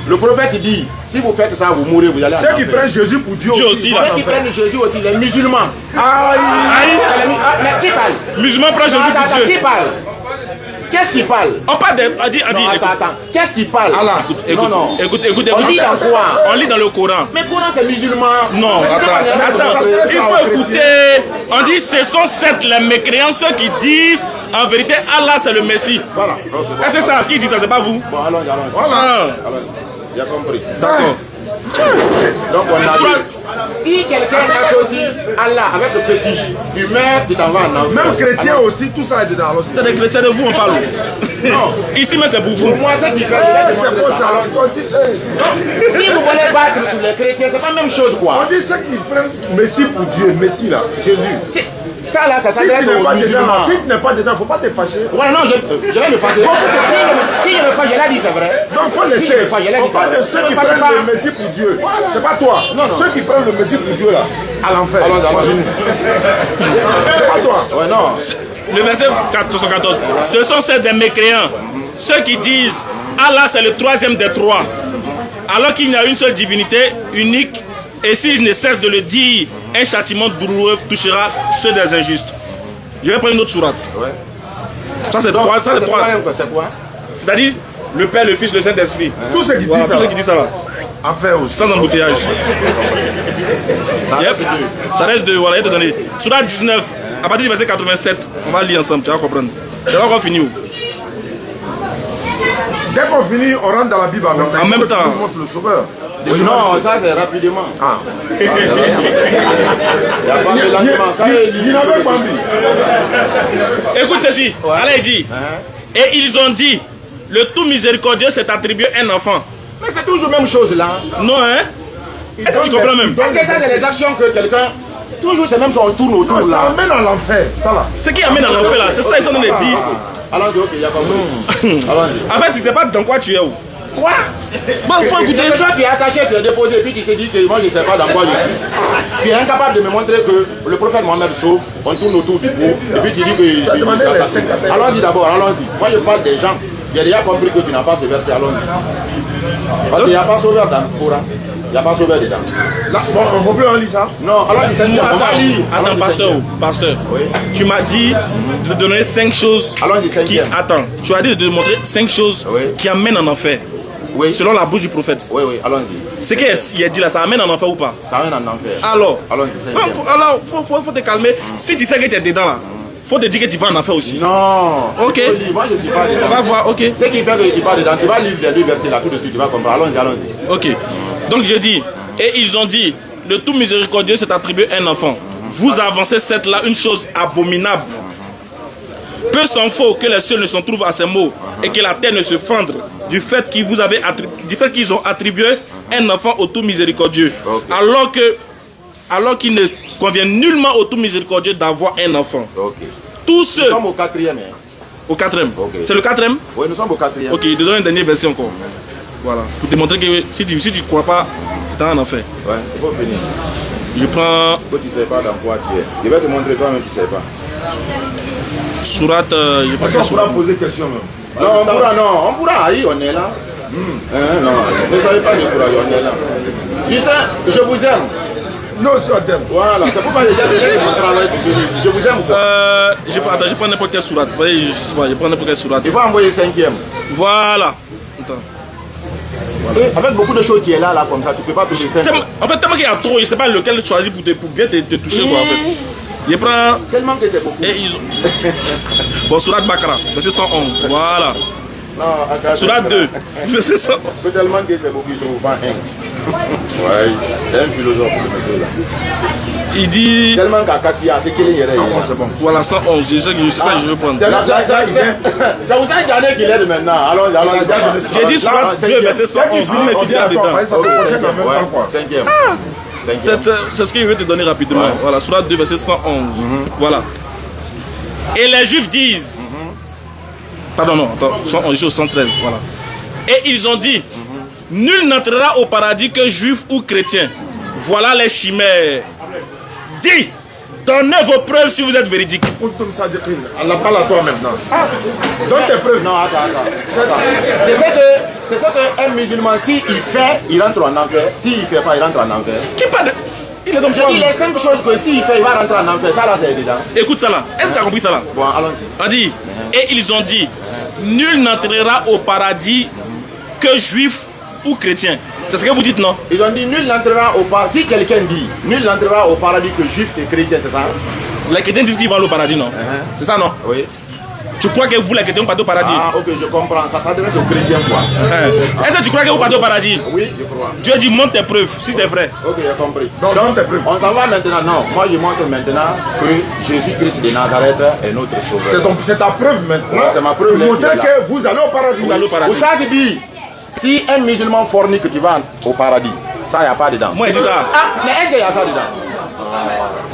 le prophète dit, si vous faites ça, vous mourrez, vous allez en Ceux qui enfer. prennent Jésus pour Dieu Dieu aussi. aussi, ils là. vont Ceux en qui enfer. prennent Jésus aussi, les musulmans. Aïe. Mais qui parle? Musulmans prennent Jésus pour Attends, Dieu. qui parle? Qu'est-ce qui parle? On parle de. On dit, Non, attends. Qu'est-ce qui parle? Allah. Écoute. On lit dans quoi? On lit dans le Coran. Mais Coran, c'est musulman. Non, Mais c'est ça qu'on est en train de attends, montrer. il faut écouter. On dit ce sont sept les mécréants, ceux qui disent en vérité Allah c'est le Messie. Voilà. Est-ce que c'est ça ce qu'ils disent, ça c'est pas vous? Bon, allons-y. Ah, J'ai compris. d'accord. Donc on a dit, si quelqu'un associe Allah avec le fétiche, tu meurs, tu t'en vas en enfer. Même chrétien aussi, tout ça est dedans. Allons-y. C'est des chrétiens de vous, on parle. Non. Ici, mais c'est pour Pour vous. moi, ce qui fait Eh, que c'est pour ça. On dit, si vous voulez battre sur les chrétiens, c'est pas la même chose on quoi. dit ceux qui prennent Messie pour Dieu, Messie là, Jésus. Ça là, ça Si s'adresse tu n'es aux pas dedans, musulmans. si tu n'es pas dedans, faut pas te fâcher. Ouais, non, je vais me fâcher. Si je me fâche, je l'ai dit, c'est vrai. Donc faut Si laisser. je me fâche, je l'ai dit, On c'est parle vrai. de ceux Je qui me fâche prennent pas. le Messie pour Dieu. C'est pas toi. Non, non. Ceux qui prennent le Messie pour Dieu là, à l'enfer. Allons-y. C'est pas toi. Ouais, non. Le verset 74. Ce sont ceux des mécréants, ceux qui disent Allah c'est le troisième des trois, alors qu'il n'y a une seule divinité unique, et s'ils ne cessent de le dire, un châtiment douloureux touchera ceux des injustes. Je vais prendre une autre sourate. Ouais. Ça c'est Donc, trois. Ça, c'est c'est trois. c'est quoi? C'est-à-dire le Père, le Fils, le Saint-Esprit. Tous ceux qui Voilà, disent tous ça. ceux qui disent ça là. Enfer aussi. Sans embouteillage. Ça Yep. reste deux. Ça reste de. Voilà, je vais te donner. Sourate 19, à partir du verset 87, on va lire ensemble, tu vas comprendre. C'est là qu'on finit. Dès qu'on finit, on rentre dans la Bible en même temps. En même temps. On montre le sauveur. Oui, non, ça c'est rapidement. Ah. Il n'y a pas de mélangement. Quand il dit, Il n'avait pas mis. Écoute ceci. Allah dit. Et ils ont dit, le tout miséricordieux s'est attribué un enfant. mais c'est toujours la même chose là. Non, hein? Est-ce que tu comprends même? Parce que ça, c'est les actions que quelqu'un toujours c'est même chose, on tourne autour Ça là. amène à l'enfer, ça là. Ce qui amène à l'enfer là, c'est ça ils sont en train de dire. Allons-y, ok, il y a compris. Allons-y. En fait, tu sais pas dans quoi tu es où. Quoi? Bon, faut écouter. Quelque chose, tu es attaché, tu es déposé, et puis tu te dis que moi je ne sais pas dans quoi je suis. Tu es incapable de me montrer que le prophète Mohamed sauve, on tourne autour du pot, et puis tu dis que je suis attaché. Allons-y d'abord, allons-y. Moi je parle des gens. J'ai déjà compris que tu n'as pas ce verset, allons-y. Parce qu'il n'y a pas sauveur dans le Coran. Il n'y a pas sauveur dedans. Là, bon, on peut plus en lire ça. Non, allons-y, c'est on va lire. Attends, pasteur. Oui. Tu m'as dit de donner 5 choses Allons-y, qui. cinquième. Attends, tu as dit de montrer 5 choses Oui. qui amènent en enfer. Oui. Selon la bouche du prophète. Oui, oui, allons-y. Ce qu'il a dit là, ça amène en enfer ou pas? Ça vient en enfer. Alors, Allons-y, cinquième. alors faut te calmer. Si tu sais que tu es dedans là, faut te dire que tu vas en enfer aussi. Non. Ok. Il faut lire. Moi je ne suis pas dedans. On va voir, ok. Ce qui fait que je ne suis pas dedans, tu vas lire les deux versets là tout de suite, tu vas comprendre. Allons-y, allons-y. Ok. Donc je dis, et ils ont dit, le tout miséricordieux s'est attribué un enfant. Vous avancez cette là une chose abominable. Peu s'en faut que les cieux ne s'en trouvent à ces mots et que la terre ne se fendre du fait qu'ils ont attribué un enfant au tout miséricordieux. Okay. Alors qu'il ne convient nullement au tout miséricordieux d'avoir un enfant. Ok. Tous ceux Nous sommes au quatrième. Hein. au quatrième. Ok. C'est le quatrième? Oui, nous sommes au quatrième. Ok, je donne une dernière version encore. Voilà. Pour démontrer que si tu ne crois pas, c'est un enfer. Ouais, il faut finir. Je prends Que tu ne sais pas dans quoi tu es. Je vais te montrer toi-même, tu ne sais pas. Sourate. Je Parce pense qu'on pourra poser question même. Non, on pourra, aïe, on est là. Non, ne soyez pas découragés, on est là. Tu sais, je vous aime. Non, je t'aime. Voilà, c'est pourquoi j'ai déjà mon travail pour venir ici. Je vous aime ou quoi? Je prends n'importe quelle sourate. Vous voyez, je sais pas, je prends n'importe quelle sourate. Il faut envoyer cinquième. Voilà. Attends. Et avec beaucoup de choses qui est là, comme ça, tu ne peux pas toucher cinquième. En fait, tellement qu'il y a trop, je ne sais pas lequel choisir pour bien te toucher, quoi, en fait. Je prends. Tellement que c'est beaucoup. Et ils ont. Bon, Sourate Bakara, verset 111. Voilà. Non, encore. Sourate 2, verset 111. C'est tellement que c'est beaucoup, je trouve pas un. Ouais, c'est un philosophe, le monsieur là. Il dit. Tellement qu'Akassia, c'est qu'il y a. C'est bon. Voilà, 111. C'est ça que je veux prendre. C'est vous ça qu'il est de maintenant. Allons-y. J'ai dit Sourate 2, verset 111. Vous me citez dedans. Ça peut passer en même temps, quoi. Cinquième. C'est ce que je vais te donner rapidement. Voilà, Sourate 2, verset 111. Voilà. Et les Juifs disent. Pardon, non, attends, 111, je suis au 113. Voilà. Et ils ont dit. Nul n'entrera au paradis que juif ou chrétien. Voilà les chimères. Dis, donnez vos preuves si vous êtes véridiques. Allah parle à toi maintenant. Donne tes preuves. Non, attends. C'est ce qu'un musulman, s'il fait, il rentre en enfer. S'il ne fait pas, il rentre en enfer. Qui parle? Il est donc Je dis les 5 choses que s'il fait, il va rentrer en enfer. Ça là, c'est dedans. Écoute ça là. Est-ce que tu as compris ça là? Bon, allons-y. On dit, et ils ont dit, nul n'entrera au paradis que juif ou chrétien. C'est ce que vous dites, non? Ils ont dit nul n'entrera au paradis. Si quelqu'un dit nul n'entrera au paradis que juif et chrétien, c'est ça? Les chrétiens disent qu'ils vont aller au paradis, non? C'est ça, non? Oui. Tu crois que vous, les chrétiens, vous partez au paradis? Ah, ok, je comprends. Ça s'adresse aux chrétiens, quoi. Est-ce que tu crois que vous partez au paradis? Oui, je crois. Dieu dit, montre tes preuves, si c'est vrai. Ok, j'ai compris. Donc, donne tes preuves. On s'en va maintenant. Non, moi je montre maintenant que Jésus-Christ de Nazareth est notre sauveur. C'est ta preuve maintenant. Ouais, c'est ma preuve. Pour montrer que vous allez au paradis. Vous allez au paradis. Ou ça se dit, si un musulman fornique, tu vas au paradis. Ça, il n'y a pas dedans. Moi, je dis ça. Ah, mais est-ce qu'il y a ça dedans?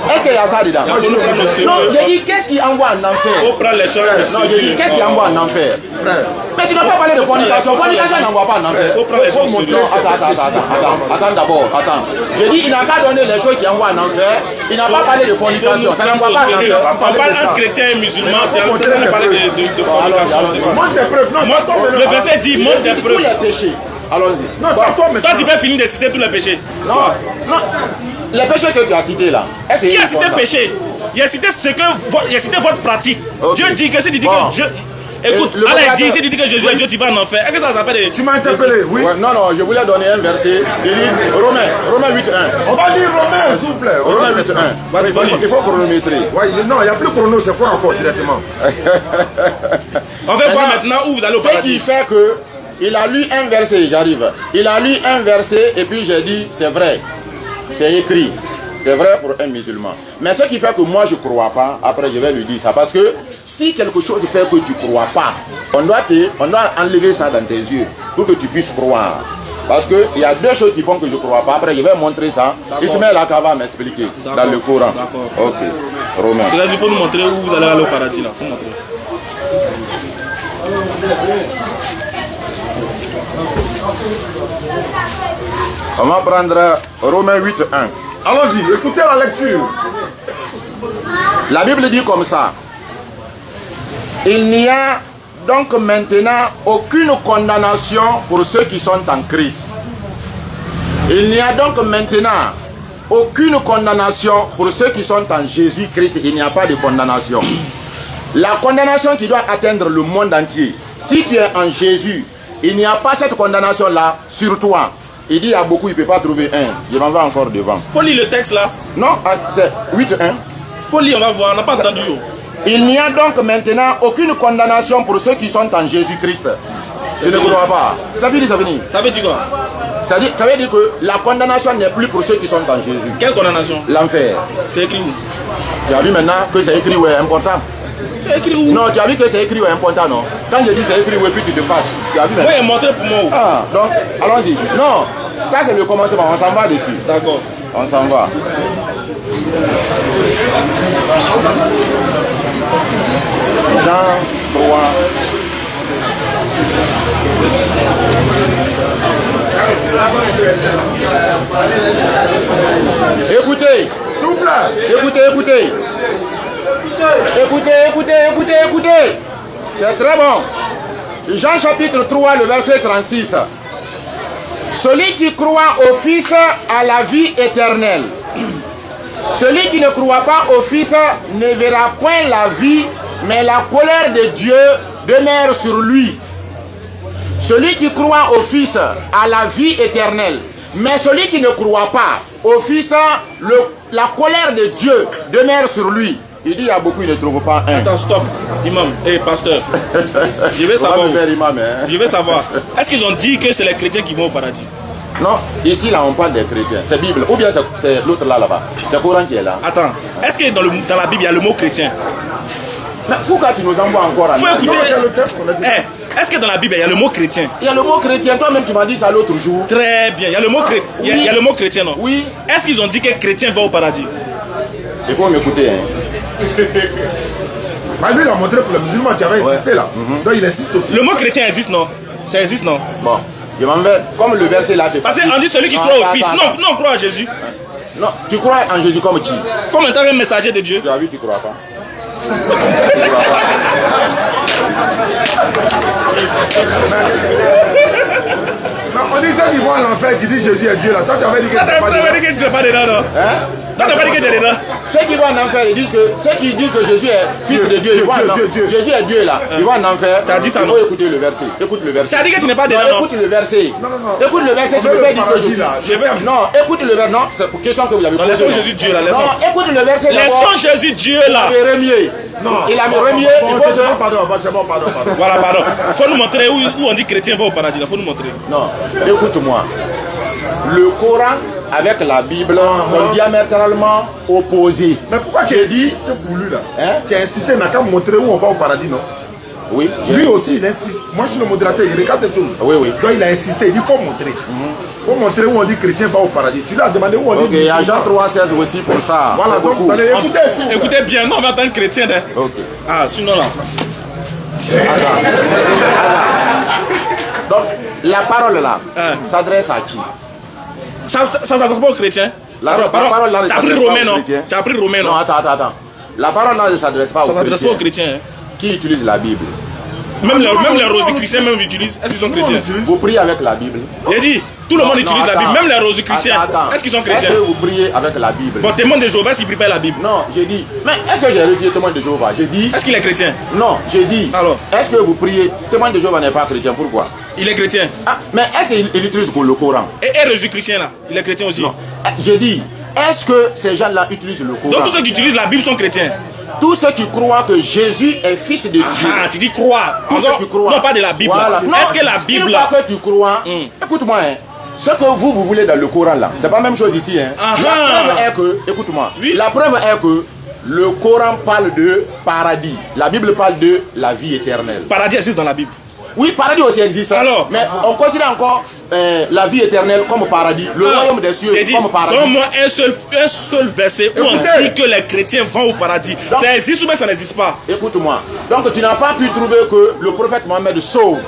Est-ce qu'il y a ça dedans? Il faut prendre le sérieux. Non, j'ai dit, qu'est-ce qui envoie en enfer? Il faut prendre les choses. Non, j'ai dit, qu'est-ce qui envoie en enfer? Mais tu n'as pas parlé de fornication. Fornication n'envoie pas en enfer. Il faut prendre les choses. Non, attends d'abord, attends. J'ai dit, il n'a qu'à donner les choses qui envoient en enfer. Il n'a pas parlé de fornication. Ça n'envoie pas en enfer. On parle entre chrétien et musulman. Tu as parlé de fornication. Montre tes preuves. Non, c'est toi maintenant. Le verset dit, montre tes Tous preuves. les péchés. Allons-y. Non, c'est toi maintenant. Toi, tu peux finir de citer tous les péchés. Non, non. Les péchés que tu as cités là. Qui a cité péché? Il a cité votre pratique. Ok. Dieu dit que si tu dis Bon. que Dieu. Écoute, Le Allah vocabulaire- dit, si tu dis que Jésus est Dieu, tu vas en enfer. Est-ce que ça s'appelle Tu m'as interpellé, oui. Ouais, non, je voulais donner un verset. Il dit Romains 8.1. On va lire Romain, s'il vous plaît. Romains 8.1. Il faut chronométrer. Ouais, non, il n'y a plus chrono, c'est quoi encore directement? On va voir maintenant où vous allez au Ce qui paradis. fait que il a lu un verset, j'arrive. Il a lu un verset et puis j'ai dit c'est vrai. C'est écrit. C'est vrai pour un musulman. Mais ce qui fait que moi je ne crois pas, après je vais lui dire ça. Parce que si quelque chose fait que tu ne crois pas, on doit enlever ça dans tes yeux pour que tu puisses croire. Parce qu'il y a deux choses qui font que je ne crois pas. Après, je vais montrer ça. Ismaël Aka va m'expliquer dans le Coran. D'accord. Ok. Romain. C'est-à-dire qu'il faut nous montrer où vous allez aller au paradis là. Faut nous montrer. On va prendre Romains 8, 1. Allons-y, écoutez la lecture. La Bible dit comme ça. Il n'y a donc maintenant aucune condamnation pour ceux qui sont en Christ. Il n'y a donc maintenant aucune condamnation pour ceux qui sont en Jésus-Christ. Il n'y a pas de condamnation. La condamnation qui doit atteindre le monde entier. Si tu es en Jésus, il n'y a pas cette condamnation-là sur toi. Il dit il y a beaucoup, il ne peut pas trouver un. Je m'en vais encore devant. Faut lire le texte là. Non, c'est 8.1. Faut lire, on va voir. On n'a pas entendu. Il n'y a donc maintenant aucune condamnation pour ceux qui sont en Jésus-Christ. Je ne crois pas. Ça veut dire, ça veut dire. Ça veut dire quoi? Ça veut dire que la condamnation n'est plus pour ceux qui sont en Jésus. Quelle condamnation? L'enfer. C'est écrit où? Tu as vu maintenant que c'est écrit où est important? C'est écrit où? Non, tu as vu que c'est écrit où est important, non? Quand je dis c'est écrit où et puis tu te fâches. Tu as vu maintenant? Oui, montrez pour moi où. Ah, donc, allons-y. Non, ça c'est le commencement, on s'en va dessus. D'accord. On s'en va. Jean 3. Écoutez, S'il vous plaît. écoutez. Écoutez. C'est très bon. Jean chapitre 3, le verset 36. Celui qui croit au Fils a la vie éternelle. Celui qui ne croit pas au Fils ne verra point la vie, mais la colère de Dieu demeure sur lui. Celui qui croit au Fils a la vie éternelle. Mais celui qui ne croit pas au Fils, la colère de Dieu demeure sur lui. Il dit il y a beaucoup, il ne trouve pas un. Attends, stop. Imam, pasteur. Je vais savoir. Je vais savoir. Est-ce qu'ils ont dit que c'est les chrétiens qui vont au paradis? Non, ici là on parle des chrétiens. C'est Bible. Ou bien c'est l'autre là-bas. C'est Coran qui est là. Attends, est-ce que dans la Bible il y a le mot chrétien? Mais pourquoi tu nous envoies encore à Faut écouter. C'est le texte qu'on a dit. Est-ce que dans la Bible il y a le mot chrétien? Il y a le mot chrétien. Toi-même tu m'as dit ça l'autre jour. Très bien. Il y a le mot chrétien. Il y a le mot chrétien, non? Oui. Est-ce qu'ils ont dit que chrétien va au paradis? Il faut m'écouter. Hein. Mais lui, il a montré pour les musulmans qui avaient insisté là. Donc il insiste aussi. Le mot chrétien existe, non? Ça existe, non? Bon, je m'en vais. Comme le verset là, tu Parce qu'on dit celui qui croit au Fils. Non, on croit à Jésus. Non, tu crois en Jésus comme qui? Comme étant un messager de Dieu. Tu as vu, tu crois pas. Mais on dit ça qui vont à l'enfer, qui dit Jésus est Dieu là. Toi, tu avais dit que tu n'es pas dedans. Tu n'es pas dedans, non? Toi, tu n'as pas dit que tu es dedans. Ceux qui vont en enfer, ils disent que ceux qui disent que Jésus est fils de Dieu, ils vont en enfer. Jésus est Dieu là, ils vont en enfer. Tu as dit ça, il faut écouter le verset. Écoute le verset. Tu as dit que tu n'es pas dedans, non? Écoute le verset. Non. Écoute le verset, tu me fais dire que Jésus. Non, écoute le verset. Non, c'est pour question que vous avez posée. Laissons Jésus Dieu là. Non, écoute le verset. Laissons Jésus Dieu là. Il a remis. Non. Il a remis. Il faut que. Pardon, c'est bon, pardon. Voilà, pardon. Il faut nous montrer où on dit chrétien va au paradis. Il faut nous montrer. Non, écoute-moi. Le Coran avec la Bible sont diamétralement opposés. Mais pourquoi tu as insisté pour lui là? Tu as insisté, il n'a qu'à montrer où on va au paradis, non? Oui. Lui aussi, il insiste. Moi, je suis le modérateur, il regarde des choses. Oui. Donc, il a insisté, il faut montrer. Il faut montrer où on dit chrétien va au paradis. Tu lui as demandé où on dit Ok, il y a Jean 3,16 aussi pour ça. Voilà, donc, beaucoup. allez, écoutez. Écoutez bien, non, on va attendre chrétien. Hein. Ok. Ah, sinon là. Attends. Donc, la parole là s'adresse à qui? Ça s'adresse pas aux chrétiens. La parole là ne tu as pris s'adresse pas Romain, aux non? chrétiens. Tu as pris Romain, non? Non, attends. La parole là ne s'adresse pas aux Ça s'adresse pas aux chrétiens. chrétiens. Qui utilise la Bible? Même les rosicruciens même utilisent. Est-ce qu'ils sont chrétiens? Vous priez avec la Bible? J'ai dit, tout le monde utilise la Bible, même les rosicruciens. Attends. Est-ce qu'ils sont chrétiens? Est-ce que vous priez avec la Bible? Bon, témoin de Jéhovah, s'ils ne prient pas la Bible. Non, j'ai dit. Mais est-ce que j'ai refusé témoin de Jéhovah? J'ai dit. Est-ce qu'il est chrétien? Non, j'ai dit. Alors? Est-ce que vous priez? Témoin de Jéhovah n'est pas chrétien, pourquoi? Il est chrétien. Ah, mais est-ce qu'il utilise le Coran? Et rosicrucien là, il est chrétien aussi. Non. J'ai dit, est-ce que ces gens-là utilisent le Coran? Donc tous ceux qui utilisent la Bible sont chrétiens. Tous ceux qui croient que Jésus est fils de Dieu. Ah, tu dis croire. Tous ceux qui croient. Non, pas de la Bible. Voilà. Est-ce que la Bible Une là. fois que tu crois, écoute-moi, hein, ce que vous voulez dans le Coran là, c'est pas la même chose ici. Hein. La preuve est que, écoute-moi, Oui. la preuve est que le Coran parle de paradis. La Bible parle de la vie éternelle. Paradis existe dans la Bible. Oui, paradis aussi existe. Alors? Mais on considère encore la vie éternelle comme paradis, le royaume des cieux comme paradis. Donne-moi un seul verset où on dit que les chrétiens vont au paradis. Donc, ça existe ou bien ça n'existe pas? Écoute-moi. Donc tu n'as pas pu trouver que le prophète Mohammed sauve.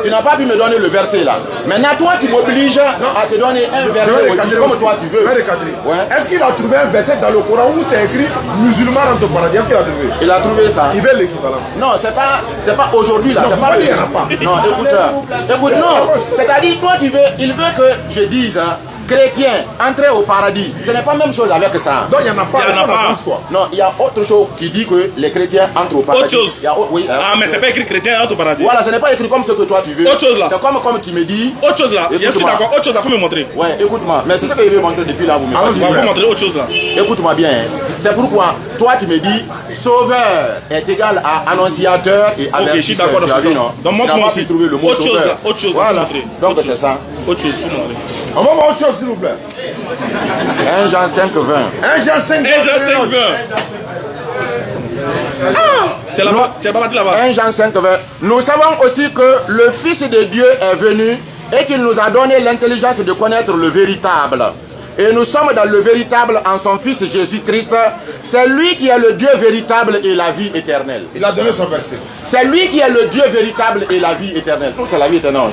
Tu n'as pas pu me donner le verset là. Maintenant toi tu m'obliges à te donner un verset aussi, comme toi tu veux. Ouais. Est-ce qu'il a trouvé un verset dans le Coran où c'est écrit musulman rentre au paradis? Est-ce qu'il a trouvé? Il a trouvé ça. Il veut l'équivalent. Non, c'est pas aujourd'hui là. Non, c'est pas il n'y en a pas. Non, écoute, non. C'est-à-dire toi tu veux, il veut que je dise chrétien, entrer au paradis. Ce n'est pas la même chose avec ça. Donc il n'y en a pas. Il y en a pas. Quoi. Non, il y a autre chose qui dit que les chrétiens entrent au paradis. Autre chose. Oui, ah, mais c'est pas écrit chrétien entre au paradis. Voilà, ce n'est pas écrit comme ce que toi tu veux. Autre chose là. C'est comme tu me dis. Autre chose là. Je suis d'accord. Autre chose là, faut me montrer. Ouais, écoute-moi. Mais c'est ce que je vais montrer depuis là. Vous me faut montrer autre chose là. Écoute-moi bien. C'est pourquoi toi tu me dis sauveur est égal à annonciateur et avertisseur. Ok, je suis d'accord dans ce sens. Donc montre-moi aussi. Autre chose là. Autre chose. Voilà. Donc c'est ça. Autre chose, faut montrer. On va voir autre chose s'il vous plaît. 1 Jean 5, 20. 1 Jean 5, 20. 1 Jean 5, 20. C'est là-bas, c'est pas là-bas. 1 Jean 5, 20. Nous savons aussi que le Fils de Dieu est venu et qu'il nous a donné l'intelligence de connaître le véritable. Et nous sommes dans le véritable en son Fils Jésus-Christ. C'est lui qui est le Dieu véritable et la vie éternelle. Il a donné son verset. C'est lui qui est le Dieu véritable et la vie éternelle. C'est la vie éternelle.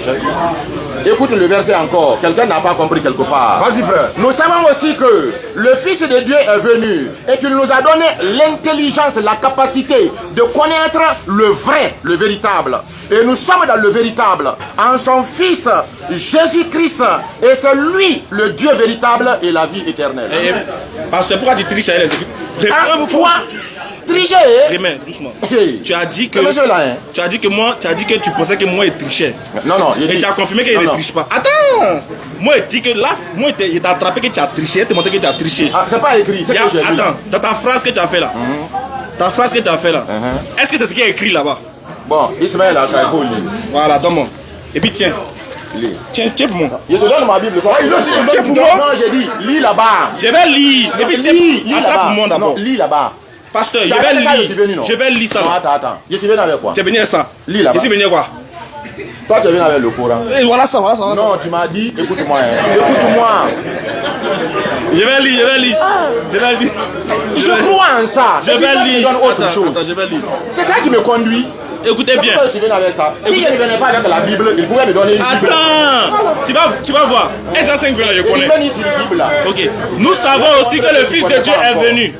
Écoute le verset encore. Quelqu'un n'a pas compris quelque part. Vas-y frère. Nous savons aussi que le Fils de Dieu est venu et qu'il nous a donné l'intelligence, la capacité de connaître le vrai, le véritable. Et nous sommes dans le véritable en son Fils Jésus-Christ. Et c'est lui le Dieu véritable et la vie éternelle. Parce que pourquoi tu triches avec les équipes? Quoi? Tricher? Remets, doucement. Hey. Tu as dit que tu as dit que tu pensais que moi il trichais. Non. Et tu as confirmé qu'il ne triche pas. Attends. Moi il dit que là, moi il t'a attrapé que tu as triché, il t'a montré que tu as triché. Ah, c'est pas écrit, c'est que j'ai lu. Attends, dans ta phrase que tu as fait là. Ta phrase que tu as fait là. Est-ce que c'est ce qui est écrit là-bas? Bon, Ismaël a il faut lire. Voilà, donne-moi. Et puis tiens. Tiens pour moi. Je te donne ma Bible. Toi. Tiens pour moi. Non, j'ai dit, lis là-bas. Je vais lire. Et puis tiens, attrape pour moi d'abord. Lis là-bas. Pasteur, je vais lire. Je vais lire ça. Non, attends. Je suis venu avec quoi? Tu es venu avec ça. Lis là-bas. Je suis venu avec quoi? Toi, tu es venu avec le Coran. Et voilà ça. Non, tu m'as dit, écoute-moi. Écoute-moi. Je vais lire. Je crois en ça. Je vais lire. Autre chose. Attends, je vais lire. C'est ça qui me conduit. Écoutez bien. Je suis venu avec ça. Si je ne venais pas avec la Bible, il pouvait me donner une Bible. Attends, tu vas voir. Et Jean 5 là, je connais. Il vient ici la Bible là. Ok. Nous savons aussi que le Fils de Dieu est venu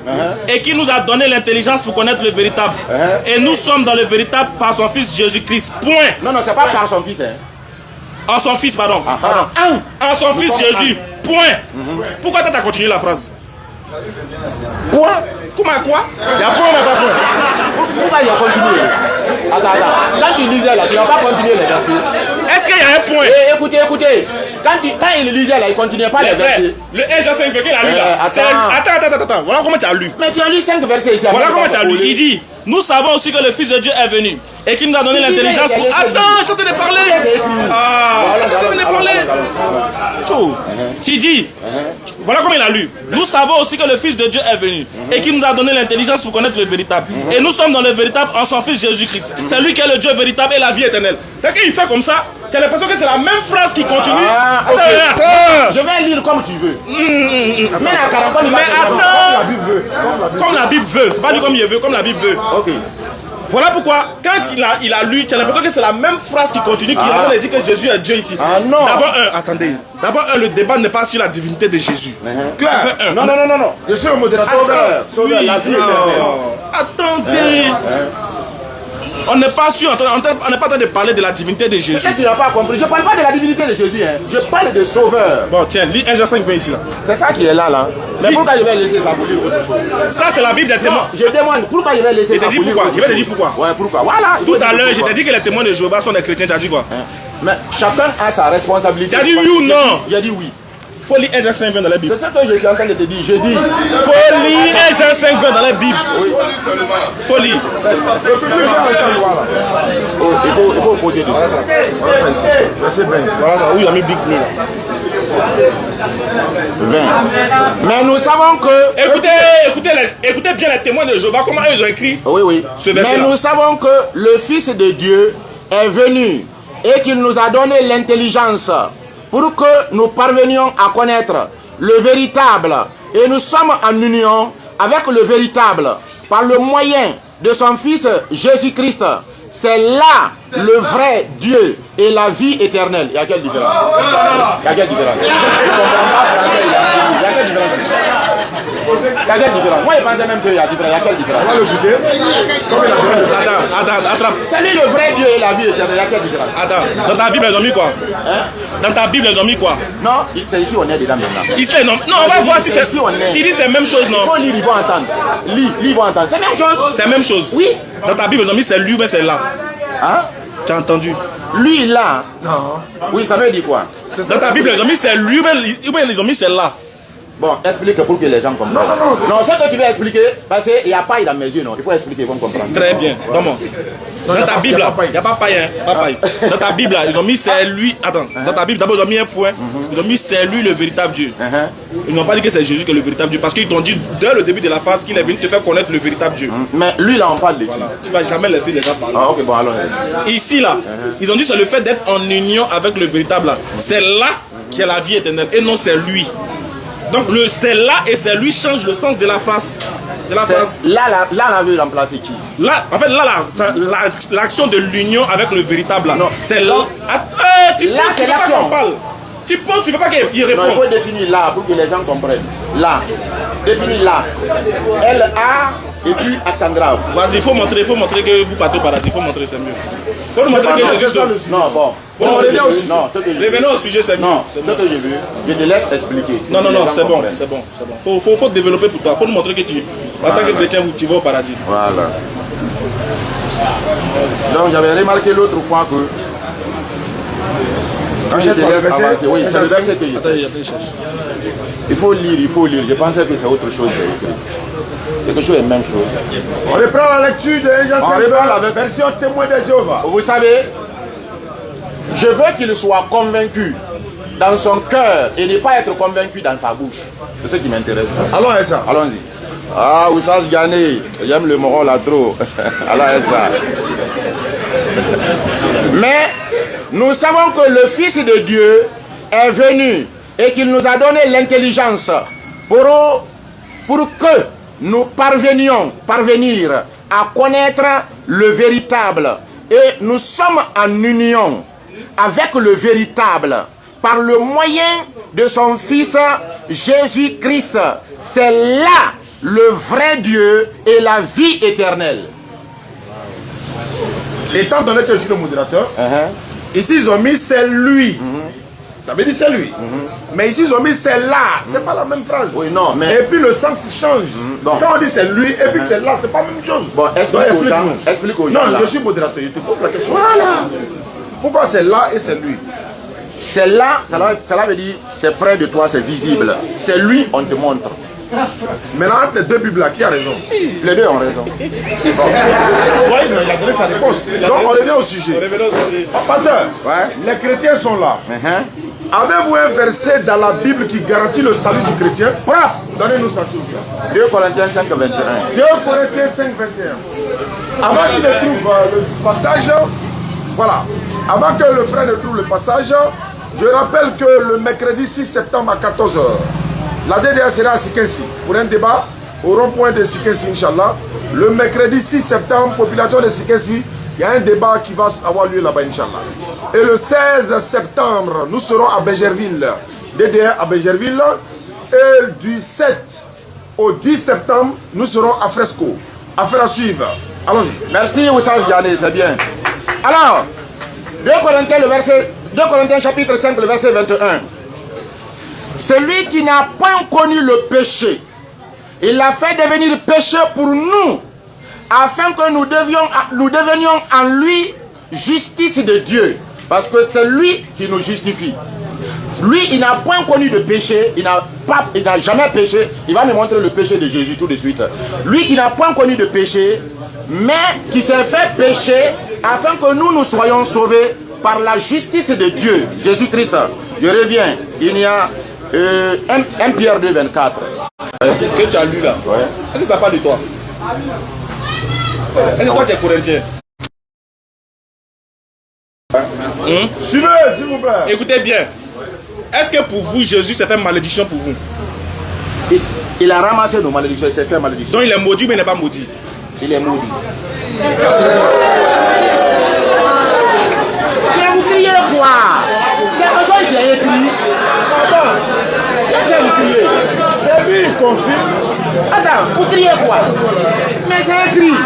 et qu'il nous a donné l'intelligence pour connaître le véritable. Et nous sommes dans le véritable par son Fils Jésus-Christ. Point. Non, c'est pas par son Fils. En son Fils, pardon. En son Fils Jésus. Point. Pourquoi tu as continué la phrase? Quoi? Comment quoi? Il y a point ou pas point? Pourquoi il a continué? Attends. Quand il lisait là, tu n'as pas continué les versets. Est-ce qu'il y a un point? Écoutez. Quand il lisait là, il ne continuait pas les versets. Le 1 Jean 5 qu'il a lu là. Attends. Voilà comment tu as lu. Mais tu as lu 5 versets ici. Voilà comment tu as lu. Il dit, nous savons aussi que le Fils de Dieu est venu et qu'il nous a donné l'intelligence pour... Attends, je suis en train de parler. Je suis en train de parler. Tu dis, voilà comment il a lu. Nous savons aussi que le Fils de Dieu est venu et qu'il nous a donné l'intelligence pour connaître le véritable. Et nous sommes dans le véritable en son Fils Jésus-Christ. C'est lui qui est le Dieu véritable et la vie éternelle. Dès qu'il fait comme ça, tu as l'impression que c'est la même phrase qui continue. Attends. Je vais lire comme tu veux. Mais attends. Comme la Bible veut. C'est pas lui comme il veut, comme la Bible veut. Ok. Voilà pourquoi, quand il a lu, tu as l'impression que c'est la même phrase qui continue, qui est en train de dire que Jésus est Dieu ici. Non. D'abord, le débat n'est pas sur la divinité de Jésus. Claire. Non. Je suis le modérateur. Sauveur, la vie éternelle. Attendez. On n'est pas sûr, on n'est pas en train de parler de la divinité de Jésus. C'est que tu n'as pas compris. Je ne parle pas de la divinité de Jésus. Je parle de sauveur. Bon, tiens, lis 1 Jean 5 20 ici là. C'est ça qui est là. Mais pourquoi je vais laisser ça pour lire autre chose? Ça, c'est la Bible des témoins. Je demande pourquoi je vais laisser ça pour lire autre chose. Je vais te dire pourquoi. Ouais, pourquoi? Voilà. Tout à l'heure, je t'ai dit que les témoins de Jéhovah sont des chrétiens. Tu as dit quoi? Mais chacun a sa responsabilité. Tu as dit oui ou non? J'ai dit oui. Faut lire 1 Jean 5 20 dans la Bible. C'est ça que je suis en train de te dire. Je dis. Faut lire 1 Jean 5 20 dans la Bible. Oui. Faut lire. Il faut poser tout. Voilà ça. Voilà ça. Où il a mis Big Bleu là. 20. Mais nous savons que... Écoutez bien les témoins de Jéhovah, comment ils ont écrit. Oui. Mais nous savons que le Fils de Dieu est venu et qu'il nous a donné l'intelligence pour que nous parvenions à connaître le véritable. Et nous sommes en union avec le véritable par le moyen de son Fils Jésus-Christ. C'est là le vrai Dieu et la vie éternelle. Il y a quelle différence? Il y a quelle différence? Il y a quelle différence? Il y a quelle différence? Moi je pensais même qu'il y a différence. Il y a quelle différence? Attends, attrape. C'est lui le vrai Dieu et la vie éternelle. Il y a quelle différence? Attends, dans ta Bible, ils ont mis quoi? Hein? Dans ta Bible, ils ont mis quoi? Non, c'est ici on est dedans maintenant. Ici, non, on va voir si c'est. Tu dis c'est la même chose, non? Il faut lire, ils vont entendre. Lire, ils vont entendre. C'est la même chose. C'est la même chose. Oui. Dans ta Bible, ils ont mis c'est lui, mais c'est là. Hein? Tu as entendu? Lui là. Non. Oui, ça veut dire quoi? Dans ta Bible, ils ont mis c'est lui, mais ils ont mis c'est là. Bon, explique pour que les gens comprennent. Non, ce que tu veux expliquer, parce qu'il n'y a pas dans mes yeux, non. Il faut expliquer, ils vont comprendre. Très bien. Donne-moi. Dans ta Bible, il n'y a pas paille, hein. Dans ta Bible, ils ont mis c'est lui. Attends, dans ta Bible, d'abord, ils ont mis un point. Ils ont mis c'est lui le véritable Dieu. Ils n'ont pas dit que c'est Jésus qui est le véritable Dieu. Parce qu'ils t'ont dit dès le début de la phrase qu'il est venu te faire connaître le véritable Dieu. Mais lui, là, on parle de qui? Tu ne vas jamais laisser les gens parler. Ah, ok, bon, alors. Ici, là, ils ont dit c'est le fait d'être en union avec le véritable. Là. C'est là qu'il y a la vie éternelle. Et non, c'est lui. Donc le c'est là et c'est lui change le sens de la phrase. Là, on veut remplacer qui? Là, en fait, là, l'action de l'union avec le véritable. Non. C'est là. Tu là, c'est l'action. Tu penses, tu ne veux pas qu'il réponde. Non, il faut définir là pour que les gens comprennent. Là. Définir là. L-A et puis accent grave. Vas-y, il faut montrer que vous partez au paradis. Il faut montrer, c'est mieux. Il faut nous montrer que Jésus sauve. Non, bon. Revenons au sujet, c'est mieux. Non, ce que j'ai vu, je te laisse expliquer. Non, c'est bon. Faut développer pour toi. Faut nous montrer que tu, en tant que chrétien, tu vas au paradis. Voilà. Donc j'avais remarqué l'autre fois que quand je te laisse avancer, oui, c'est le verset que je sais. Il faut lire. Je pensais que c'est autre chose. Quelque chose est la même chose. On reprend la lecture de Jean 5, version témoin de Jéhovah. Vous savez, je veux qu'il soit convaincu dans son cœur et ne pas être convaincu dans sa bouche. C'est ce qui m'intéresse. Allons à ça. Allons-y. Ah, Oussas Ghané, j'aime le moron là trop. Allons à ça. Mais nous savons que le Fils de Dieu est venu et qu'il nous a donné l'intelligence pour que nous parvenir à connaître le véritable. Et nous sommes en union avec le véritable par le moyen de son Fils Jésus-Christ. C'est là le vrai Dieu et la vie éternelle. Étant donné que je suis le modérateur, ici ils ont mis c'est lui. Ça veut dire c'est lui. Mais ici ils ont mis c'est là. C'est pas la même phrase. Oui, non, mais... Et puis le sens change. Bon. Quand on dit c'est lui et puis c'est là, c'est pas la même chose. Bon, explique aux gens. Non, je suis modérateur, je te pose la question. Voilà. Pourquoi c'est là et c'est lui? C'est là, cela veut dire c'est près de toi, c'est visible. C'est lui, on te montre. Maintenant, entre les deux Bibles là, qui a raison? Les deux ont raison. Oui, mais il a donné sa réponse. Donc on revient au sujet. Pasteur, les chrétiens sont là. Avez-vous un verset dans la Bible qui garantit le salut du chrétien? Donnez-nous ça s'il vous plaît. 2 Corinthiens 5, 21. 2 Corinthiens 5, 21. Avant qu'il ne trouve le passage, voilà. Avant que le frère ne trouve le passage, je rappelle que le mercredi 6 septembre à 14h, la DDA sera à Sikensi pour un débat au rond-point de Sikensi, Inch'Allah. Le mercredi 6 septembre, population de Sikensi, il y a un débat qui va avoir lieu là-bas, Inch'Allah. Et le 16 septembre, nous serons à Bégerville, DDA à Bégerville. Et du 7 au 10 septembre, nous serons à Fresco. Affaire à suivre. Allons-y. Merci Oussage Ghané, c'est bien. Alors, 2 Corinthiens chapitre 5, le verset 21. Celui qui n'a pas connu le péché, il l'a fait devenir péché pour nous, afin que nous devenions en lui justice de Dieu. Parce que c'est lui qui nous justifie. Lui, il n'a point connu de péché, il n'a jamais péché. Il va me montrer le péché de Jésus tout de suite. Lui qui n'a point connu de péché, mais qui s'est fait pécher, afin que nous soyons sauvés par la justice de Dieu, Jésus-Christ. Je reviens, il y a 1 Pierre 2, 24. Que tu as lu là, est-ce que ça parle de toi? Est-ce que toi tu es corinthien? Suivez, s'il vous plaît. Écoutez bien. est-ce que pour vous, Jésus s'est fait malédiction pour vous? Il a ramassé nos malédictions, il s'est fait malédiction. Donc il est maudit mais il n'est pas maudit. Il est maudit. Mais vous criez quoi? Quelque chose qui a écrit. Qu'est-ce que vous criez? C'est lui qui confirme. Attends, vous criez quoi? Mais c'est écrit.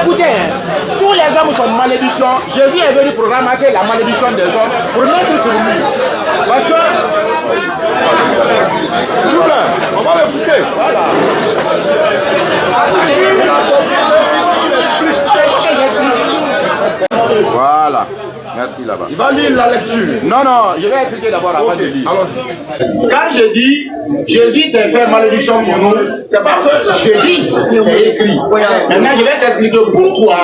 Écoutez, tous les hommes sont malédiction. Jésus est venu pour ramasser la malédiction des hommes, pour mettre sur lui. Parce que... On va l'écouter. Voilà. Voilà. Merci là-bas. Il va lire la lecture. Non, non, je vais expliquer d'abord avant de lire. Allons-y. Quand je dis Jésus s'est fait malédiction pour nous, c'est pas que Jésus c'est écrit. Maintenant, je vais t'expliquer pourquoi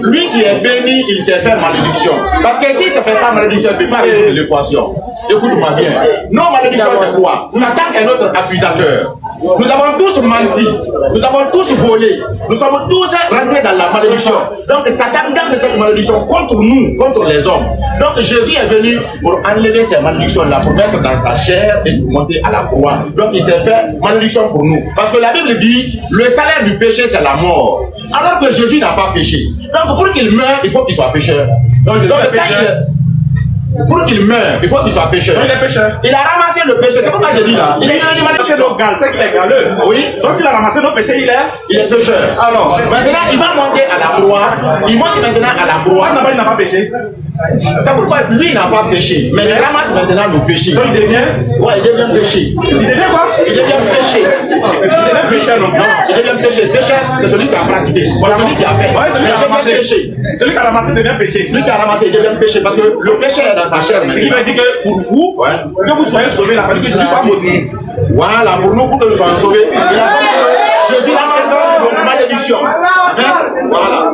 lui qui est béni, il s'est fait malédiction. Parce que s'il ne se fait pas malédiction, il ne peut pas résoudre l'équation. Écoute-moi bien. Non, malédiction, c'est quoi? Satan est notre accusateur. Nous avons tous menti, nous avons tous volé, nous sommes tous rentrés dans la malédiction. Donc Satan garde cette malédiction contre nous, contre les hommes. Donc Jésus est venu pour enlever ces malédictions-là, pour mettre dans sa chair et pour monter à la croix. Donc il s'est fait malédiction pour nous. Parce que la Bible dit, le salaire du péché c'est la mort. Alors que Jésus n'a pas péché. Donc pour qu'il meure, il faut qu'il soit pécheur. Donc pour qu'il meure, il faut qu'il soit pécheur. Il est pécheur. Il a ramassé le péché. C'est pourquoi je dis là. Il est ramassé nos gales, c'est qu'il est galeux. Oui. Donc s'il a ramassé nos péchés, il est pécheur. Alors, maintenant il va monter à la croix. Il monte maintenant à la croix. Il n'a pas péché. C'est pourquoi lui il n'a pas péché. Mais il ramasse maintenant nos péchés. Donc il devient? Ouais, il devient péché. Il devient quoi? Il devient péché. Il devient pécheur donc. Non, il devient péché. Péché, c'est celui qui a pratiqué. Voilà, celui qui a fait. Ouais, celui qui a ramassé. Péché. Celui qui a ramassé devient péché. Celui qui a ramassé, il devient péché. Parce que le péché est dans sa chair. Ce qui veut dire que pour vous, que vous soyez sauvés, la famille que Jésus soit maudit. Voilà, pour nous, pour que nous soyons sauvés. Il a fallu que Jésus ramasse nos malédictions. Amen. Voilà.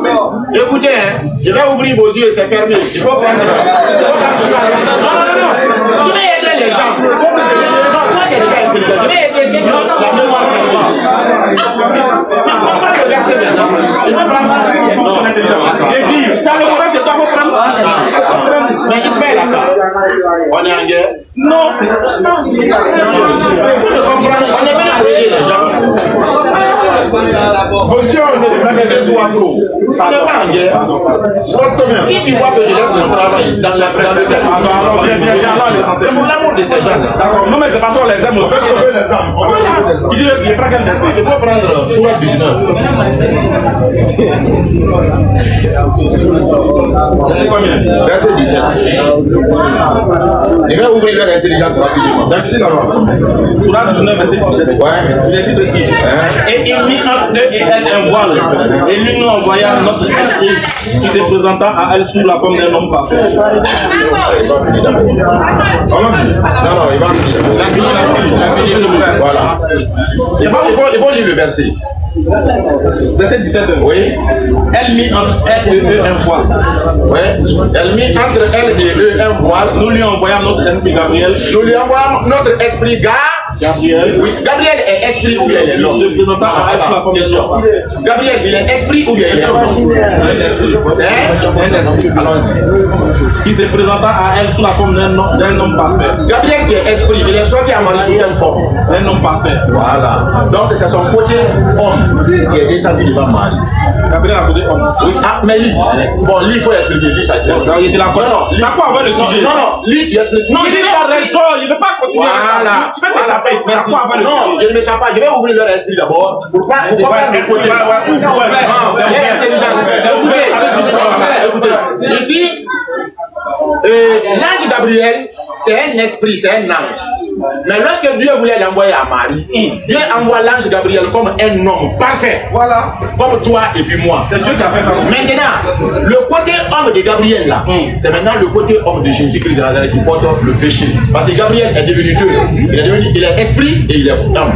Écoutez, hein, je vais ouvrir vos yeux et c'est fermé. Il faut prendre. Non. Je vais aider les gens. Non, toi qui es déjà intelligent. Je vais aider ceux qui ont la mémoire fermée. Comprends le verset maintenant. Il faut prendre ça. J'ai dit, quand le mauvais chez toi, il faut prendre. Mais Ismaël a fait. On est en guerre? Non. Il faut le comprendre. On est venu pour aider les gens. Conscience, sois trop. On n'est pas en guerre. Si tu vois que je laisse mon travail dans la presse, c'est pour l'amour de ces gens. D'accord. Non, mais c'est pas pour les âmes aussi. Tu dis qu'il prend quel verset? Il faut prendre Sourate 19. C'est combien? Verset 17. Je vais ouvrir leur intelligence rapidement. Merci d'abord. Sourate 19, verset 17. Ouais. Il a dit ceci. Et il mit entre eux et elle un voile. Et lui nous envoya notre esprit qui se présenta à elle sous la forme d'un homme parfait. Non, il va finir. Voilà. Il faut lire le verset. Verset 17. Oui. Elle mit entre elle et eux un voile. Oui. Elle mit entre elle et eux un voile. Nous lui envoyons notre esprit Gabriel. Nous lui envoyons notre esprit Gabriel. Oui. Gabriel est esprit ou bien il est Il l'homme? se présenta à elle sous la forme d'un homme. Gabriel, il est esprit ou bien il est l'homme? C'est un esprit. C'est un esprit. Allons-y. Qui se présenta à elle sous la forme d'un homme parfait. Gabriel qui est esprit, il est sorti à Marie sous quelle forme? Un homme parfait. Voilà. Donc c'est son côté homme qui est descendu devant Marie. Gabriel a côté homme. Oui. Ah, mais lui, bon, lui, il faut expliquer. Lui, ça Il était là. Ça quoi avec le sujet? Non, lui, tu expliques. Non, il dit pas raison, il ne veut pas continuer avec ça. Tu peux t'échapper. Merci. Non, je ne m'échappe pas. Je vais ouvrir leur esprit d'abord. Pour comprendre le côté. Non, c'est intelligent. Écoutez, ici, l'ange Gabriel, c'est un esprit, c'est un ange. Mais lorsque Dieu voulait l'envoyer à Marie, Dieu envoie l'ange Gabriel comme un homme parfait. Voilà. Comme toi et puis moi. C'est Dieu qui a fait ça. Maintenant, le côté homme de Gabriel là, c'est maintenant le côté homme de Jésus-Christ de Nazareth qui porte le péché. Parce que Gabriel est devenu deux. Il est esprit et il est homme.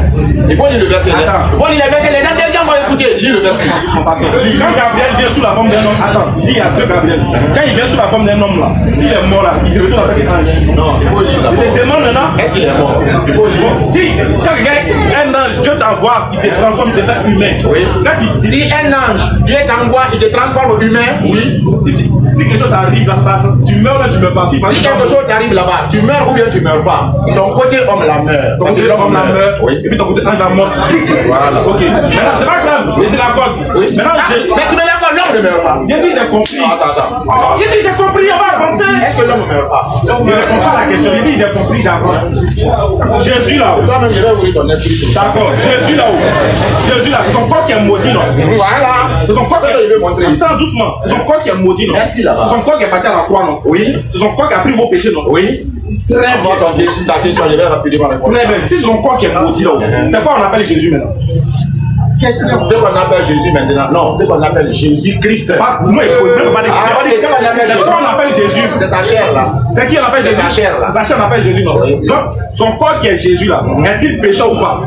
Il faut lire le verset. Il faut lire le verset. Les intelligents vont écouter. Lis le verset. Quand Gabriel vient sous la forme d'un homme, attends, il dit il y a deux Gabriel. Quand il vient sous la forme d'un homme là, s'il est mort là, il retourne avec un ange. Non, il faut lire là. Il te demande maintenant. Est-ce qu'il est mort? Il faut lire. Si, quand un ange, Dieu t'envoie, il te transforme, il te fait humain. Oui. Quand si un ange, Dieu t'envoie, il te transforme humain, oui. Si quelque chose t'arrive là-bas, tu meurs ou tu meurs pas. Si quelque chose t'arrive là-bas, tu meurs ou bien tu meurs pas. Ton côté homme la meurt. Ton côté homme la meurt, oui. Et puis ton côté ange la mort. Voilà. Ok. Maintenant, c'est pas grave, je te l'accorde. Oui. Maintenant, mais tu me l'accordes, l'homme ne meurt pas. J'ai dit, j'ai compris. Attends. J'ai dit, j'ai compris, on va avancer. Est-ce que l'homme ne meurt pas? Je ne réponds pas à la question. J'ai dit, j'ai compris, j'avance. Jésus là-haut. Toi-même, je vais ouvrir ton esprit. D'accord, Jésus là-haut. Jésus là, c'est son corps qui est maudit, non? Voilà. C'est son corps que je vais montrer. Attends doucement. C'est son corps qui est maudit, non? Merci là. C'est son corps qui est parti à la croix, non? Oui. C'est son corps qui a pris vos péchés, non? Oui. Très bien. Ta question, je vais rapidement répondre. Très bien. Si c'est son corps qui est maudit là-haut, c'est quoi on appelle Jésus maintenant? Ce qu'on appelle Jésus maintenant, non, c'est qu'on appelle Jésus-Christ. Moi, il faut même pas dire. C'est quoi on appelle Jésus? C'est sa chair là. C'est qui on appelle Jésus? C'est sa chair là. Sa chair on appelle Jésus, non? Donc, son corps qui est Jésus là, est-il pécheur ou pas?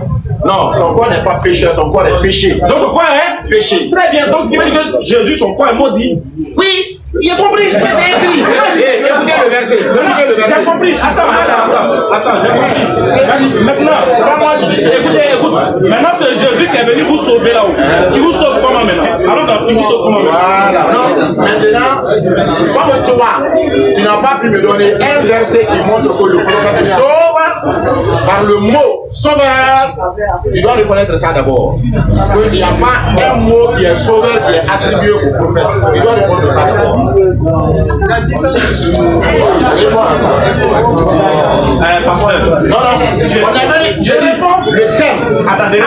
Non, son corps n'est pas pécheur, son corps est péché. Donc son corps est péché. Très bien. Donc ce qui veut dire que Jésus, son corps est maudit. Oui. Il a compris, mais c'est écrit. Écoutez le verset. J'ai compris. Attends, j'ai compris. Maintenant, écoute. Maintenant, c'est Jésus qui est venu vous sauver là-haut. Il vous sauve comment maintenant? Alors, il vous sauve comment maintenant? Voilà. Non, maintenant, comme toi, tu n'as pas pu me donner un verset qui montre que le prophète sauve par le mot sauveur. Tu dois reconnaître ça d'abord. Il n'y a pas un mot qui est sauveur qui est attribué au prophète. Tu dois reconnaître ça d'abord. Pasteur. Non, on a venu, je dis le thème. Attendez,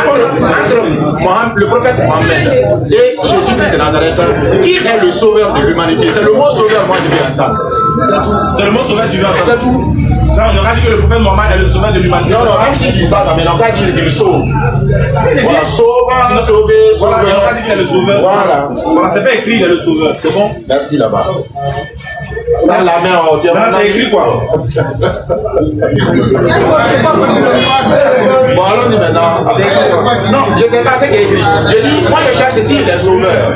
entre le prophète Mohammed et Jésus-Christ de Nazareth, qui est le sauveur de l'humanité? C'est le mot sauveur, moi je vais entendre. C'est tout. C'est le mot sauveur que tu veux entendre. C'est tout. Ça, on aura dit que le prophèt Mohammed est le sauveur de l'humanité. Non, même s'ils disent pas ça, mais on va dire qu'il sauve. Voilà, sauveur, sauver, voilà, sauveur. on a dit qu'il est le sauveur. Voilà, c'est pas écrit, il est le sauveur. C'est bon? Merci là-bas. Dans la main, on tient. Maintenant, c'est écrit quoi? Bon, allons-y maintenant. Non, je ne sais pas ce qui est écrit. Je dis, moi je cherche s'il est sauveur.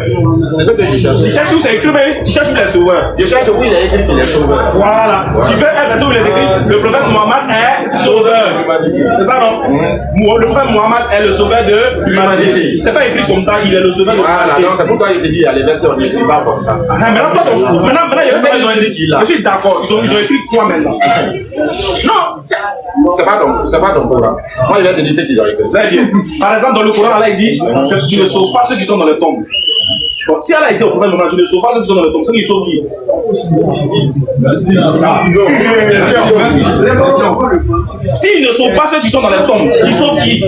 C'est ce que je cherche. Tu cherches où c'est écrit, mais tu cherches où il est sauveur. Je cherche où il est écrit qu'il est sauveur. Voilà. Tu veux un verset où il est écrit, le prophète Mohammed est sauveur. C'est ça, non? Le prophète Mohammed est le sauveur de l'humanité. C'est pas écrit comme ça, il est le sauveur de l'humanité. Voilà, donc c'est pourquoi il te dit, il y a les versets, on n'écrit pas comme ça. Maintenant, toi, t'en fous. Maintenant, je suis d'accord. Ils ont écrit quoi maintenant? Non, c'est pas ton programme. Moi, je vais te dire ce qu'ils ont écrit. Très bien. Par exemple, dans le Coran, Allah dit que tu ne sauves pas ceux qui sont dans les tombes. Donc, si Allah dit au prophète Mohammed, tu ne sauves pas ceux qui sont dans les tombes, ceux qui sauvent qui? Merci. S'il ne sauve pas ceux qui sont dans les tombes, il sauve qui?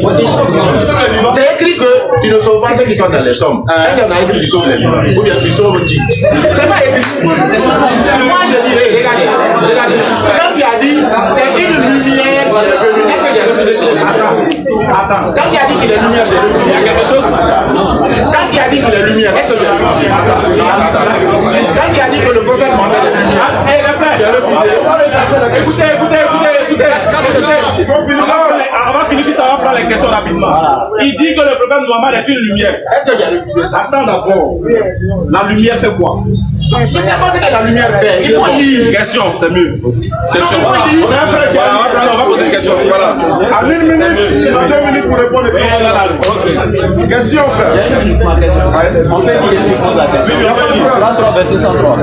C'est écrit que tu ne sauves pas ceux qui sont dans les tombes. Est-ce qu'on a écrit que tu sauves les vivants? Ou bien tu sauves qui? C'est pas écrit. Moi je dirais, regardez. Quand tu as dit, c'est une lumière qui est venue. Est-ce que j'ai refusé qu'il est lumière? Attends. Quand tu as dit qu'il est lumière, j'ai refusé. Il y a quelque chose? Quand tu as dit qu'il est lumière, est-ce que j'ai refusé? Quand tu as dit que le prophète Mohammed est lumière, j'ai refusé. Écoutez. On va finir juste, on va prendre les questions rapidement. Il dit que le prophète Mohammed est une lumière. Est-ce que j'ai refusé ça? Attends d'abord. La lumière fait quoi? Je ne sais pas ce que la lumière fait. Il faut lire. Question, c'est mieux. Question. On a un frère qui on va poser une question. Voilà. À 1 minute, il a 2 minutes pour répondre. Question, frère. On peut lire la question. Surat 3, verset 103.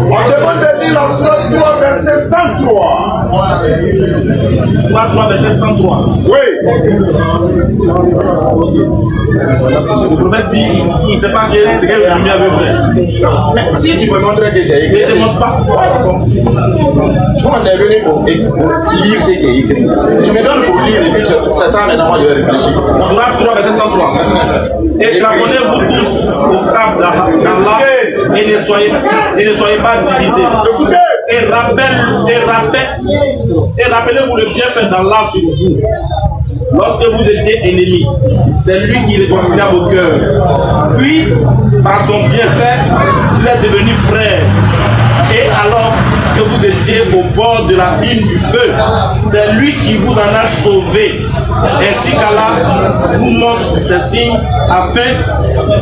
On demande de lire la Surat 3, verset 103. Surat 3, verset 103. Oui. Le prophète dit il ne sait pas ce que la lumière veut faire. Mais si tu me montres que c'est écrit, Ne demande pas. on est venu pour lire ce qui est écrit. Tu me donnes pour lire et puis c'est ça maintenant moi je vais réfléchir. Surat 3, verset 103. Et rappelez-vous tous au cap d'Allah et ne soyez pas divisés. Et rappelez-vous le bienfait d'Allah sur vous. Lorsque vous étiez ennemis, c'est lui qui réconcilia vos cœurs. Puis, par son bienfait, vous êtes devenus frères. Et alors que vous étiez au bord de l'abîme du feu, c'est lui qui vous en a sauvé. Ainsi qu'Allah vous montre ces signes afin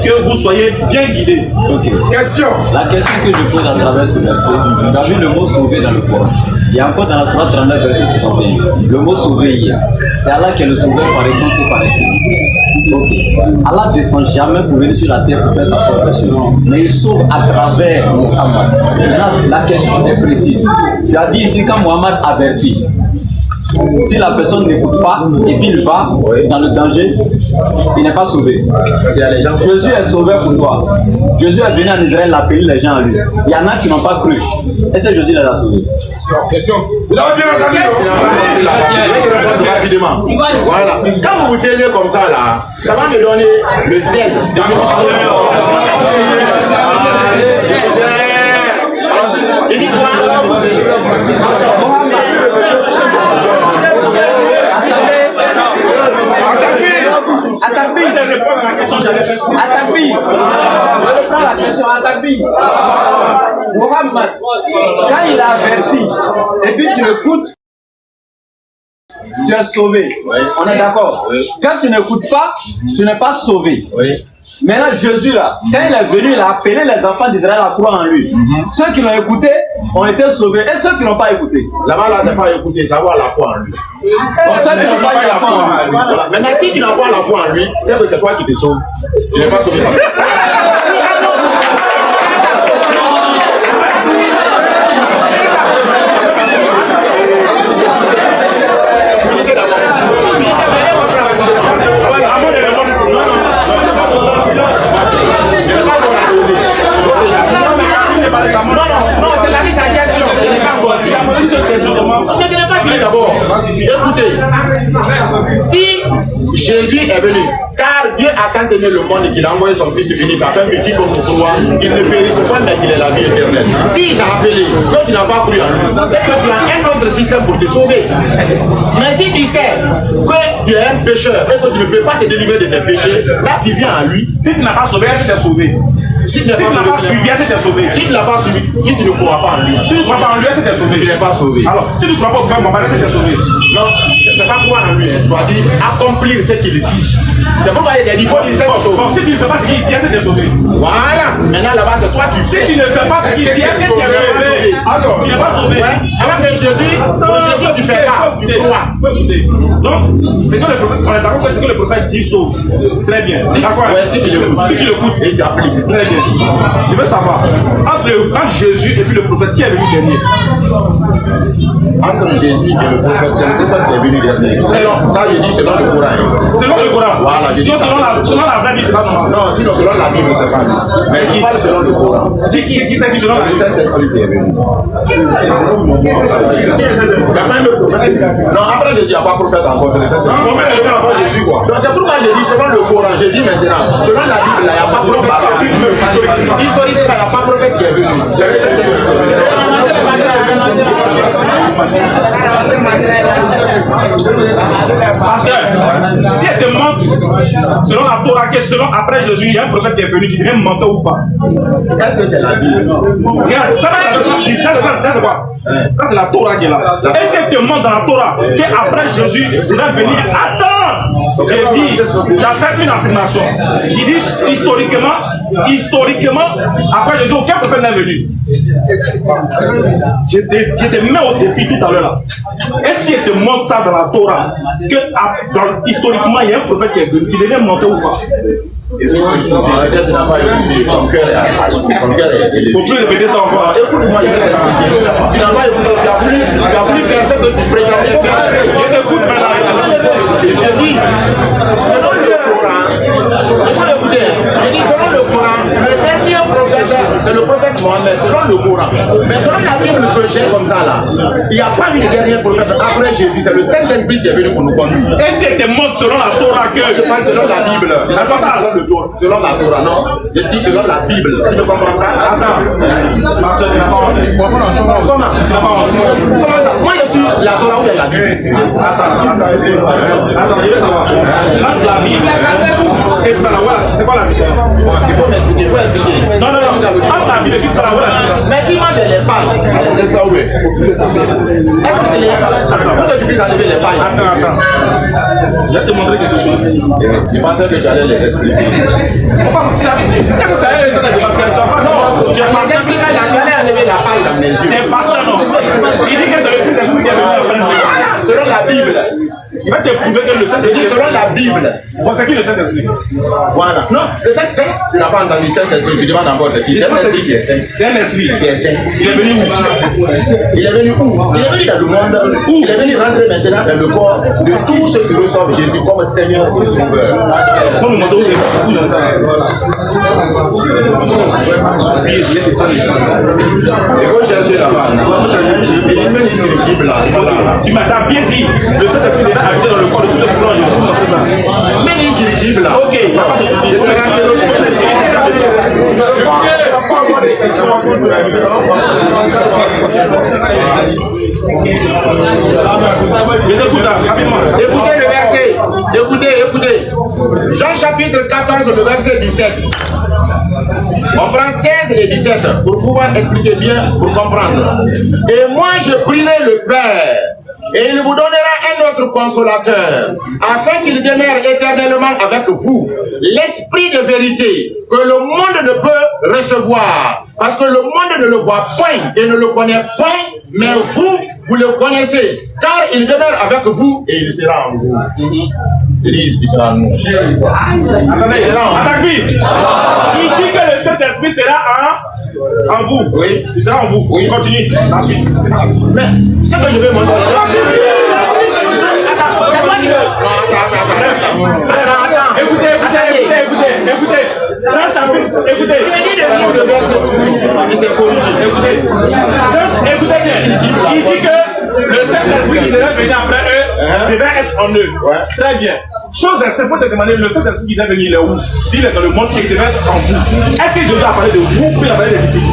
que vous soyez bien guidés. Ok. Question. La question que je pose à travers ce verset, vous avez le mot sauvé dans le Coran. Il y a encore dans la Sourate 39, verset 61. Le mot sauver, c'est Allah qui est le sauveur par essence et par excellence. Ok. Allah ne descend jamais pour venir sur la terre pour faire sa propre, mais il sauve à travers Muhammad. La question est précise. Tu as dit ici quand Muhammad avertit. Si la personne n'écoute pas et puis il va dans le danger, il n'est pas sauvé. Jésus est sauveur pour toi. Jésus est venu en Israël appeler les gens à lui. Il y en a qui n'ont pas cru. Est-ce que Jésus les a sauvés? Question. Vous avez bien entendu? Rapidement. Voilà. Quand vous vous taisez comme ça là, ça va me donner le zèle de il dit quoi? Mohamed, quand il a averti, et puis tu écoutes, tu es sauvé. On est d'accord? Quand tu n'écoutes pas, tu n'es pas sauvé. Maintenant, Jésus, là, quand il est venu, il a appelé les enfants d'Israël à croire en lui. Ceux qui l'ont écouté ont été sauvés. Et ceux qui n'ont pas écouté? Là-bas, là, c'est pas écouter, c'est avoir la foi en lui. Ceux qui n'ont pas eu la foi en lui. Voilà. Maintenant, si tu n'as pas la foi en lui, c'est que c'est toi qui te sauves. Tu n'es pas sauvé. Non, c'est la liste à question. Je n'ai pas encore fini. Je n'ai pas fini d'abord. Écoutez, si Jésus est venu, car Dieu a tant aimé le monde et qu'il a envoyé son Fils unique afin que quiconque croit, il ne périsse pas, mais qu'il ait la vie éternelle. S'il t'a appelé, toi tu n'as pas cru en lui, c'est que tu as un autre système pour te sauver. Mais si tu sais que tu es un pécheur et que tu ne peux pas te délivrer de tes péchés, là tu viens à lui. Si tu n'as pas sauvé, tu t'es sauvé. Si tu n'as pas suivi, tu t'es sauvé. Si tu ne l'as pas suivi, si tu ne crois pas en lui, Si tu ne crois pas en lui, tu t'es sauvé. tu n'es pas sauvé. Alors, si tu ne crois pas au grand Mohamed, tu t'es sauvé. Non, c'est pas croire en lui. Tu dois dire accomplir ce qu'il dit. C'est pourquoi il a dit il faut dire cette chose. Bon, si tu ne fais pas ce qu'il dit, tu t'es sauvé. Voilà. Maintenant là-bas, c'est toi tu fais. Si tu ne fais pas ce qu'il dit, tu es sauvé. Alors, tu n'es pas sauvé. Ouais. Alors que Jésus, tu fais pas, tu crois. Donc, c'est que le prophète, on est d'accord que ce que le prophète dit sauve. Très bien. C'est d'accord. Ouais, si tu l'écoutes. Si tu l'écoutes. Et tu appliques. Très bien. Je veux savoir, entre Jésus et puis le prophète, qui est venu dernier? Entre Jésus et le prophète, c'est le prophète qui est venu dernier. Ça, je dis selon le Coran. Selon le Coran. Voilà, je dis sinon, selon la Bible, c'est pas normal. Non, sinon selon la Bible, c'est pas normal. Mais il parle selon le Coran. Qui c'est qui selon la Le Bible? Saint-Esprit qui est venu. Non, après Jésus, il n'y a pas prophète encore. C'est le Saint-Esprit. Donc c'est pourquoi je dis selon le Coran. Je dis maintenant, selon la Bible, il n'y a pas prophète qui est venu. Historiquement, il n'y a pas prophète qui est venu. Pasteur, si elle te mente, selon la Torah, que selon après Jésus, il y a un prophète qui est venu, tu deviens menteur ou pas? Est-ce que c'est la Bible? Regarde, ça c'est quoi? Ça c'est la Torah qui est là. Et si elle te ment dans la Torah, qu'après Jésus, il va venir, attends! J'ai dit, tu as fait une affirmation. Tu dis historiquement, après Jésus, aucun prophète n'est venu. Je te mets au défi tout à l'heure là. Et si elle te montre ça dans la Torah, que historiquement il y a un prophète qui est venu, tu deviens menteur ou pas? Peut-être tu n'as pas écouté, ton cœur est élevé. Faut plus répéter ça encore. Écoute-moi, je vais t'expliquer. Tu n'as pas écouté, tu as voulu faire ce que tu prétendais faire. Écoute maintenant. Je dis, selon le Coran, il faut l'écouter. Je dis, selon le Coran, le dernier prophète, c'est le prophète Mohammed, selon le Coran. Mais selon la Bible que j'ai comme ça là, il n'y a pas eu de dernier prophète après Jésus, c'est le Saint-Esprit qui est venu pour nous conduire. Et si elle te montre selon la Torah que. Je parle selon la Bible. Je n'ai pas ça selon la Torah, non. Je dis selon la Bible. Tu ne comprends pas? Attends. Parce que tu n'as pas honte. Comment? Tu n'as pas honte. Comment ça? Moi je suis la Torah ou bien la Bible? Attends, je veux savoir. Entre la Bible et Salawat, c'est quoi la différence? Il faut m'expliquer, il faut expliquer. Non. Entre la Bible et Salawat, la différence. Mais si moi je les parle, laisse ça ouvert. Explique-les. Pour que tu puisses enlever les pailles. Attends. Je vais te montrer quelque chose. Je pensais que tu allais les expliquer. Qu'est-ce que ça est, les gens de Non, tu as pas expliqué là, tu allais lever la palle dans mes yeux. C'est pasteur, non. Il dit que c'est le Saint-Esprit qui est venu après nous. Selon la Bible. Il va te prouver que le Saint-Esprit. Selon la Bible. Bon, c'est qui le Saint-Esprit? Voilà. Non, le Saint-Esprit, tu n'as pas entendu Saint-Esprit, tu demandes encore c'est qui? C'est un esprit qui est saint. C'est un esprit qui est saint. Il est venu où? Il est venu où? Il est venu dans le monde où il est venu rentrer maintenant dans le corps de tous ceux qui reçoivent Jésus comme Seigneur et Sauveur. Comme le monde c'est beaucoup dans ça. Il faut chercher là-bas. Il est venu ici le Bible là. Tu m'as bien dit, le Saint-Esprit est déjà habité dans le corps de tous ceux qui plongent Jésus dans ça. Même ici le Bible là. Ok, il n'y a pas de souci. Je te rappelle l'autre Écoutez le verset. Écoutez. Jean chapitre 14, le verset 17. On prend 16 et 17 pour pouvoir expliquer bien, pour comprendre. Et moi je prierai le Père, et il vous donnera un autre consolateur, afin qu'il demeure éternellement avec vous, l'esprit de vérité, que le monde ne peut recevoir, parce que le monde ne le voit point et ne le connaît point, mais vous le connaissez, car il demeure avec vous et il sera en vous. Il sera en nous. Attendez, il dit que le Saint-Esprit sera en vous. Oui. Il sera en vous. Oui. Continue. Ensuite. Mais ce que je vais montrer. Écoutez. Jean chapitre, écoutez. Il dit que le Saint-Esprit qui devait venir après eux devait être en eux. Très bien. Chose assez, il faut te demander, le Saint-Esprit qui devait venir, il est où? Il est dans le monde et il devait être en vous. Est-ce que Jésus a parlé de vous ou il a parlé des disciples?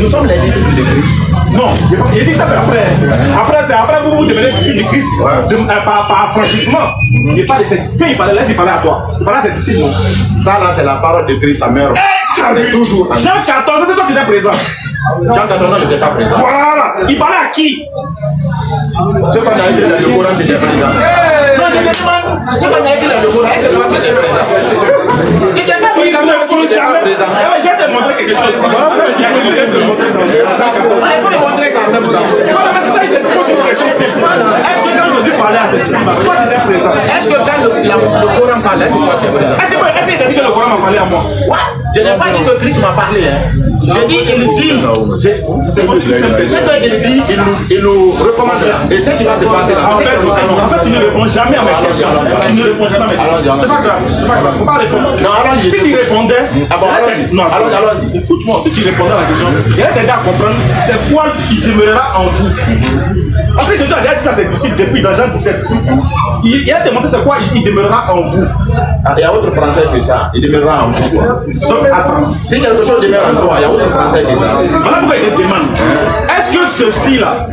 Nous sommes les disciples de Christ. Non, il dit que ça c'est après. C'est après vous devenez disciples de Christ par affranchissement. Il parle de cette. Quand il parlait, il parlait à toi. Il parlait à ses disciples. Ça là, c'est la parole de Christ, sa mère. Ça est toujours. Jean 14, c'est toi qui étais présent. Jean 14 n'était pas présent. Voilà. Il parlait à qui? Ce qu'on a écrit dans le Coran, c'était présent. Non, je te demande. Ce qu'on a écrit dans le Coran, c'est toi qui étais présent. Il n'était pas présent. Je vais te montrer quelque chose. Il faut lui montrer ça en même temps. Mais c'est ça, il te pose une question simple. Est-ce que quand Jésus parlait à ses disciples, toi tu étais présent? Est-ce que quand le Coran parlait, c'est toi qui es présent? Est-ce qu'il t'a dit que le Coran m'a parlé à moi? Je n'ai pas dit que Christ m'a parlé. J'ai dit, il dit. C'est ce qu'il dit, il nous recommande. Et ce qui va se passer là. En fait, tu ne réponds jamais à mes questions. Tu ne réponds jamais à mes questions. C'est pas grave. Faut pas répondre. Non, allons-y. Si tu répondais. Non, allons-y. Écoute-moi, si tu répondais à la question, il allait t'aider à comprendre c'est quoi il demeurera en vous. Parce que Jésus a déjà dit ça à ses disciples depuis dans Jean 17. Il a demandé c'est quoi il demeurera en vous. Il y a autre français que ça. Il demeurera en vous. Donc, attends. Si quelque chose demeure en toi, il y a autre français que ça. Voilà pourquoi il te demande. Est-ce que ceci-là,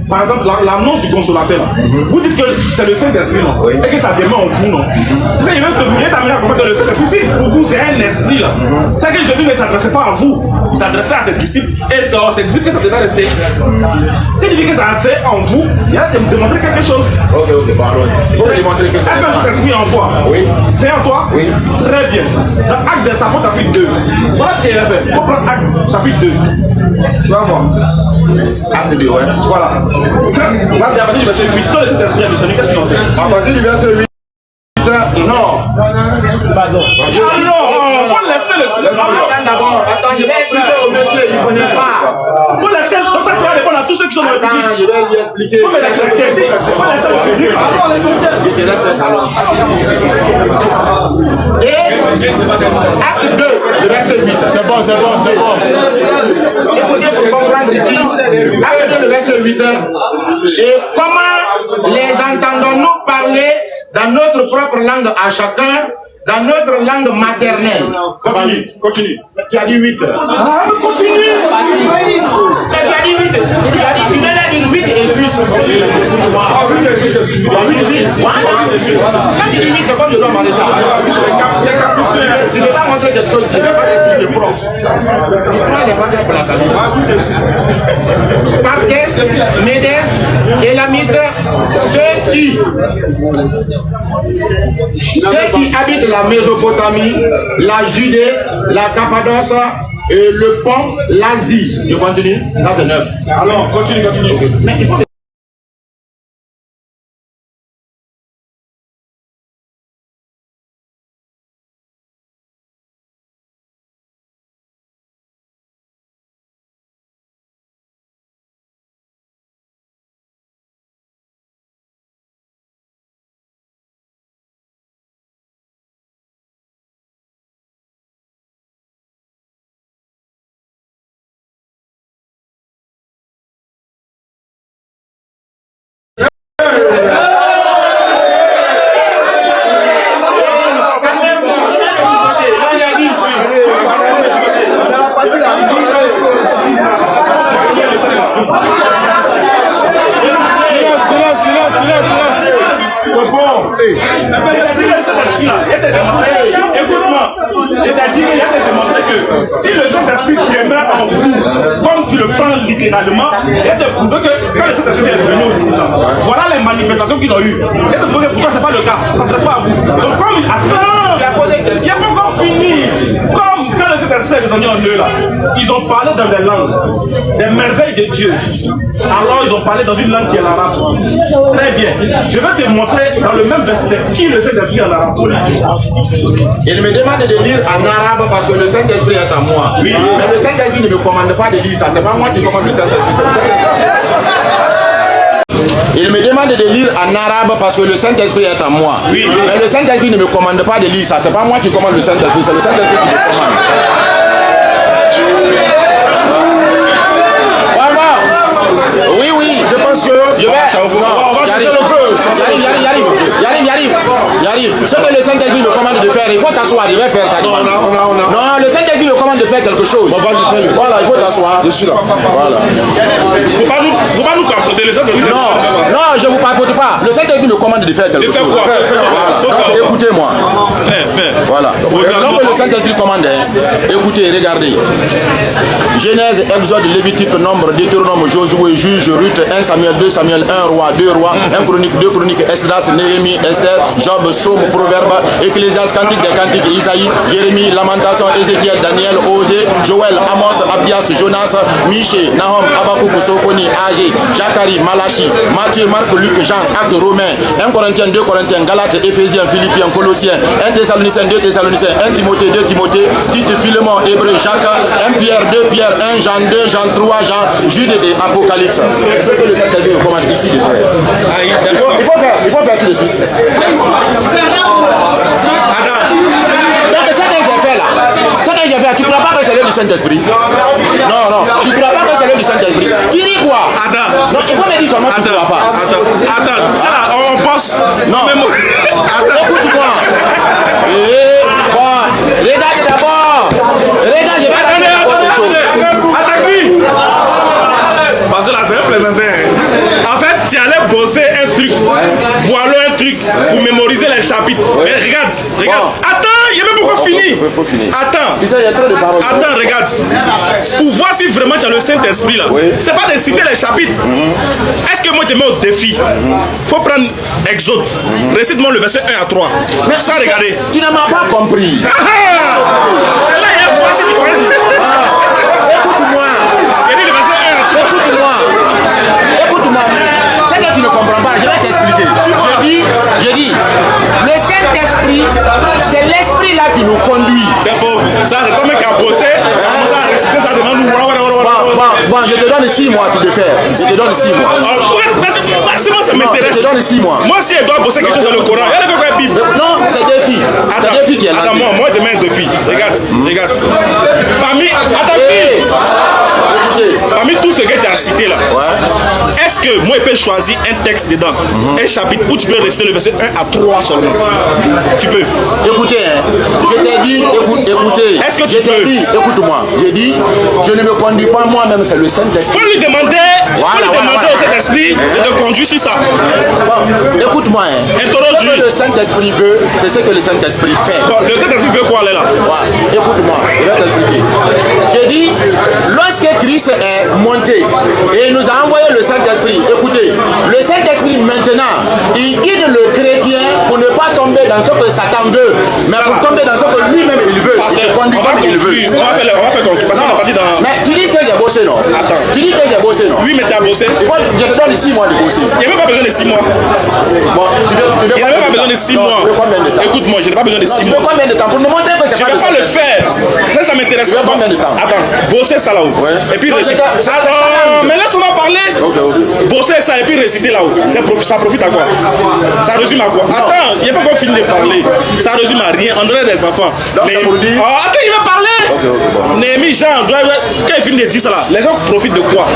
par exemple, l'annonce du consolateur, vous dites que c'est le Saint-Esprit, non? Oui. Et que ça demeure en vous, non? C'est il veut t'amener à comprendre que le Saint-Esprit, si pour vous c'est un esprit, là, c'est que Jésus ne s'adressait pas à vous, il s'adressait à ses disciples, et c'est ses disciples que ça devait rester. Si tu dis que ça c'est en vous, il y a de démontrer quelque chose. Ok, bon, allons-y. Il faut démontrer que c'est Est-ce que le Saint-Esprit est en toi? Oui. C'est en toi? Oui. Très bien. Dans Acte des Apôtres, chapitre 2. Voilà ce qu'il a fait. Il faut prendre Acte, chapitre 2. Tu vas voir. Acte 2, ouais. Voilà. Là, c'est à partir du verset 8. Quand le Saint-Esprit a descendu, qu'est-ce qu'ils ont fait? À partir du verset 8. Non. Pardon. Ah non, faut laisser le Attends d'abord. Attends, je vais expliquer au monsieur, il ne connaît pas. Faut laisser. Comme ça, tu vas répondre à tous ceux qui sont dans le public. Attends, je vais lui expliquer. Faut me laisser le public. Faut laisser le public. Alors, l'essentiel. Je te respecte alors. Et acte 2, le verset 8. C'est bon. Écoutez pour comprendre ici. Acte 2, le verset 8. Et comment les entendons-nous parler dans notre propre langue à chacun, dans notre langue maternelle? Continue. Tu as dit 8. Continue. Mais tu as dit 8. Tu viens de dire 8 et 8. Écoute-moi. Tu as 8. Quand tu dis 8, c'est comme je dois m'en état. Je ne vais pas montrer quelque chose, je ne vais pas expliquer propre. Parthès, Médès, Élamites, ceux qui habitent la Mésopotamie, la Judée, la Cappadoce, et le pont, l'Asie. Je continue, ça c'est 9. Alors, continue. Okay. Mais il faut... Écoute-moi, c'est-à-dire qu'il y a de démontrer que si le Saint-Esprit demeure en vous, comme tu le prends littéralement, il y a de prouver que quand le Saint-Esprit est venu au disciple, voilà les manifestations qu'ils ont eues. Il y a de prouver que pourquoi ce n'est pas le cas, ça ne s'adresse pas à vous. Donc comme il attend, il n'y a pas encore fini. Comme quand le Saint-Esprit est venu en eux là, ils ont parlé dans des langues, des merveilles de Dieu. Alors ils ont parlé dans une langue qui est l'arabe. Très bien. Je vais te montrer dans le même verset qui le Saint-Esprit en arabe. Il me demande de lire en arabe parce que le Saint-Esprit est en moi. Oui. Mais le Saint-Esprit ne me commande pas de lire ça. C'est pas moi qui commande le Saint-Esprit. Il me demande de lire en arabe parce que le Saint-Esprit est en moi. Oui. Mais le Saint-Esprit ne me commande pas de lire ça. C'est pas moi qui commande le Saint-Esprit. C'est le Saint-Esprit qui me commande. Oui. Je pense que... J'arrive. Ce que le Saint-Esprit me commande de faire, il faut t'asseoir, il va faire ça. Non, le Saint-Esprit me commande de faire quelque chose. Voilà, il faut t'asseoir. Je suis là. Voilà. Faut pas nous confronter le Saint-Esprit. Non, je ne vous papote pas. Le Saint-Esprit me commande de faire quelque chose. Voilà. Donc, écoutez-moi. Voilà. Donc, le Saint-Esprit commande, écoutez, regardez. Genèse, Exode, Lévitique, Nombre, Deutéronome, Josué, Juge, Ruth, 1 Samuel, 2 Samuel, 1 Roi, 2 Rois, 1 Chronique, 2 Chroniques, Esdras, Néhémie, Esther, Job, Somme, Proverbe, Ecclésiaste, Cantique des Cantiques, Isaïe, Jérémie, Lamentation, Ézéchiel, Daniel, Osée, Joël, Amos, Abias, Jonas, Michée, Nahum, Habakkuk, Sophonie, Agé, Zacharie, Malachi, Matthieu, Marc, Luc, Jean, Actes, Romains, 1 Corinthiens, 2 Corinthiens, Galates, Éphésiens, Philippiens, Colossiens, 1 Thessaloniciens, 2 Thessaloniciens, 1 Timothée, 2 Timothée, Tite, Philémon, Hébreu, Jacques, 1 Pierre, 2 Pierre, 1 Jean, 2 Jean, 3 Jean, Jude et Apocalypse. C'est ce que le Saint-Esprit nous commande ici de faire. Il faut faire tout de suite. Donc ce que j'ai fait là, tu ne crois pas que c'est l'œuvre du Saint-Esprit? Non, tu ne crois pas que c'est l'œuvre du Saint-Esprit? Tu dis quoi? Non, il faut me dire comment tu ne crois pas. Attends, ça là, on bosse. Non, écoute-moi. Regarde d'abord. Regarde, je vais raconter autre chose. Parce que là, c'est un plaisantin. En fait, tu allais bosser un truc, voilà un truc pour mémoriser les chapitres. Mais regarde. Attends, il n'y a même pas fini. Attends, regarde. Pour voir si vraiment tu as le Saint-Esprit là, c'est pas de citer les chapitres. Est-ce que moi je te mets au défi? Faut prendre Exode. Récite-moi le verset 1 à 3. Mais sans regarder. Tu ne m'as pas compris. Là, il y a voici tu connais. Écoute-moi. Il y a dit le verset 1 à 3. Écoute-moi. C'est que tu ne comprends pas. Je vais t'expliquer. Je dis, le Saint-Esprit, c'est l'esprit là qui nous conduit. C'est faux. Ça, c'est toi qui a bossé. Ça a récité ça devant nous. Bon, je te donne 6 mois, tu peux faire. Je te donne 6 mois. C'est moi, ça m'intéresse. Je te donne 6 mois. Moi, si elle doit bosser quelque chose dans le Coran, elle a fait quoi, Bible? Non, c'est défi. C'est défi qui est là. Attends, moi, demain, un défi. Regarde. Parmi tous ce que tu as cité là, est-ce que moi, je peux choisir un texte dedans, un chapitre où tu peux réciter le verset 1 à 3 seulement? Tu peux. Écoutez, hein, je t'ai dit, écoutez, est-ce que tu je t'ai dit, écoute-moi, j'ai dit, je ne me conduis pas moi-même, c'est le Saint-Esprit. Faut lui demander, au Saint-Esprit de te conduire sur ça. Bon, écoute-moi, hein, ce que le Saint-Esprit veut, c'est ce que le Saint-Esprit fait. Bon, le Saint-Esprit veut quoi, là? Écoute-moi, je vais t'expliquer. J'ai dit, lorsque Christ est monté et nous a envoyé le Saint-Esprit, écoutez, le Saint-Esprit maintenant, il guide le chrétien pour ne pas tomber dans ce que Satan veut, mais pour tomber dans ce que lui-même il veut. Il te conduit comme il veut. On va faire conclure, parce qu'on est parti dans... Mais tu dis que j'ai bossé, non? Attends. Tu dis que j'ai bossé, non? Oui, mais tu as bossé. Je te donne 6 mois de bosser. Il n'y a même pas besoin de 6 mois. Bon, tu veux Il n'y a même pas besoin de 6 mois. Écoute-moi, je n'ai pas besoin de 6 mois. Tu veux combien de temps? Pour me montrer que c'est Je pas ne vais pas le faire. Ça m'intéresse pas. Combien de temps? Attends, bosser ça là-haut. Et puis réciter. Attends, mais laisse-moi parler. Bosser ça et puis réciter là-haut. Ça profite à quoi? Ça résume à quoi? Attends, il n'y a pas encore fini de parler. Ça résume à rien. On dirait des enfants. Donc, ça vous dit... Attends, il va parler. Néhémie, Jean, quand il finit de dire ça là, les gens profitent de quoi?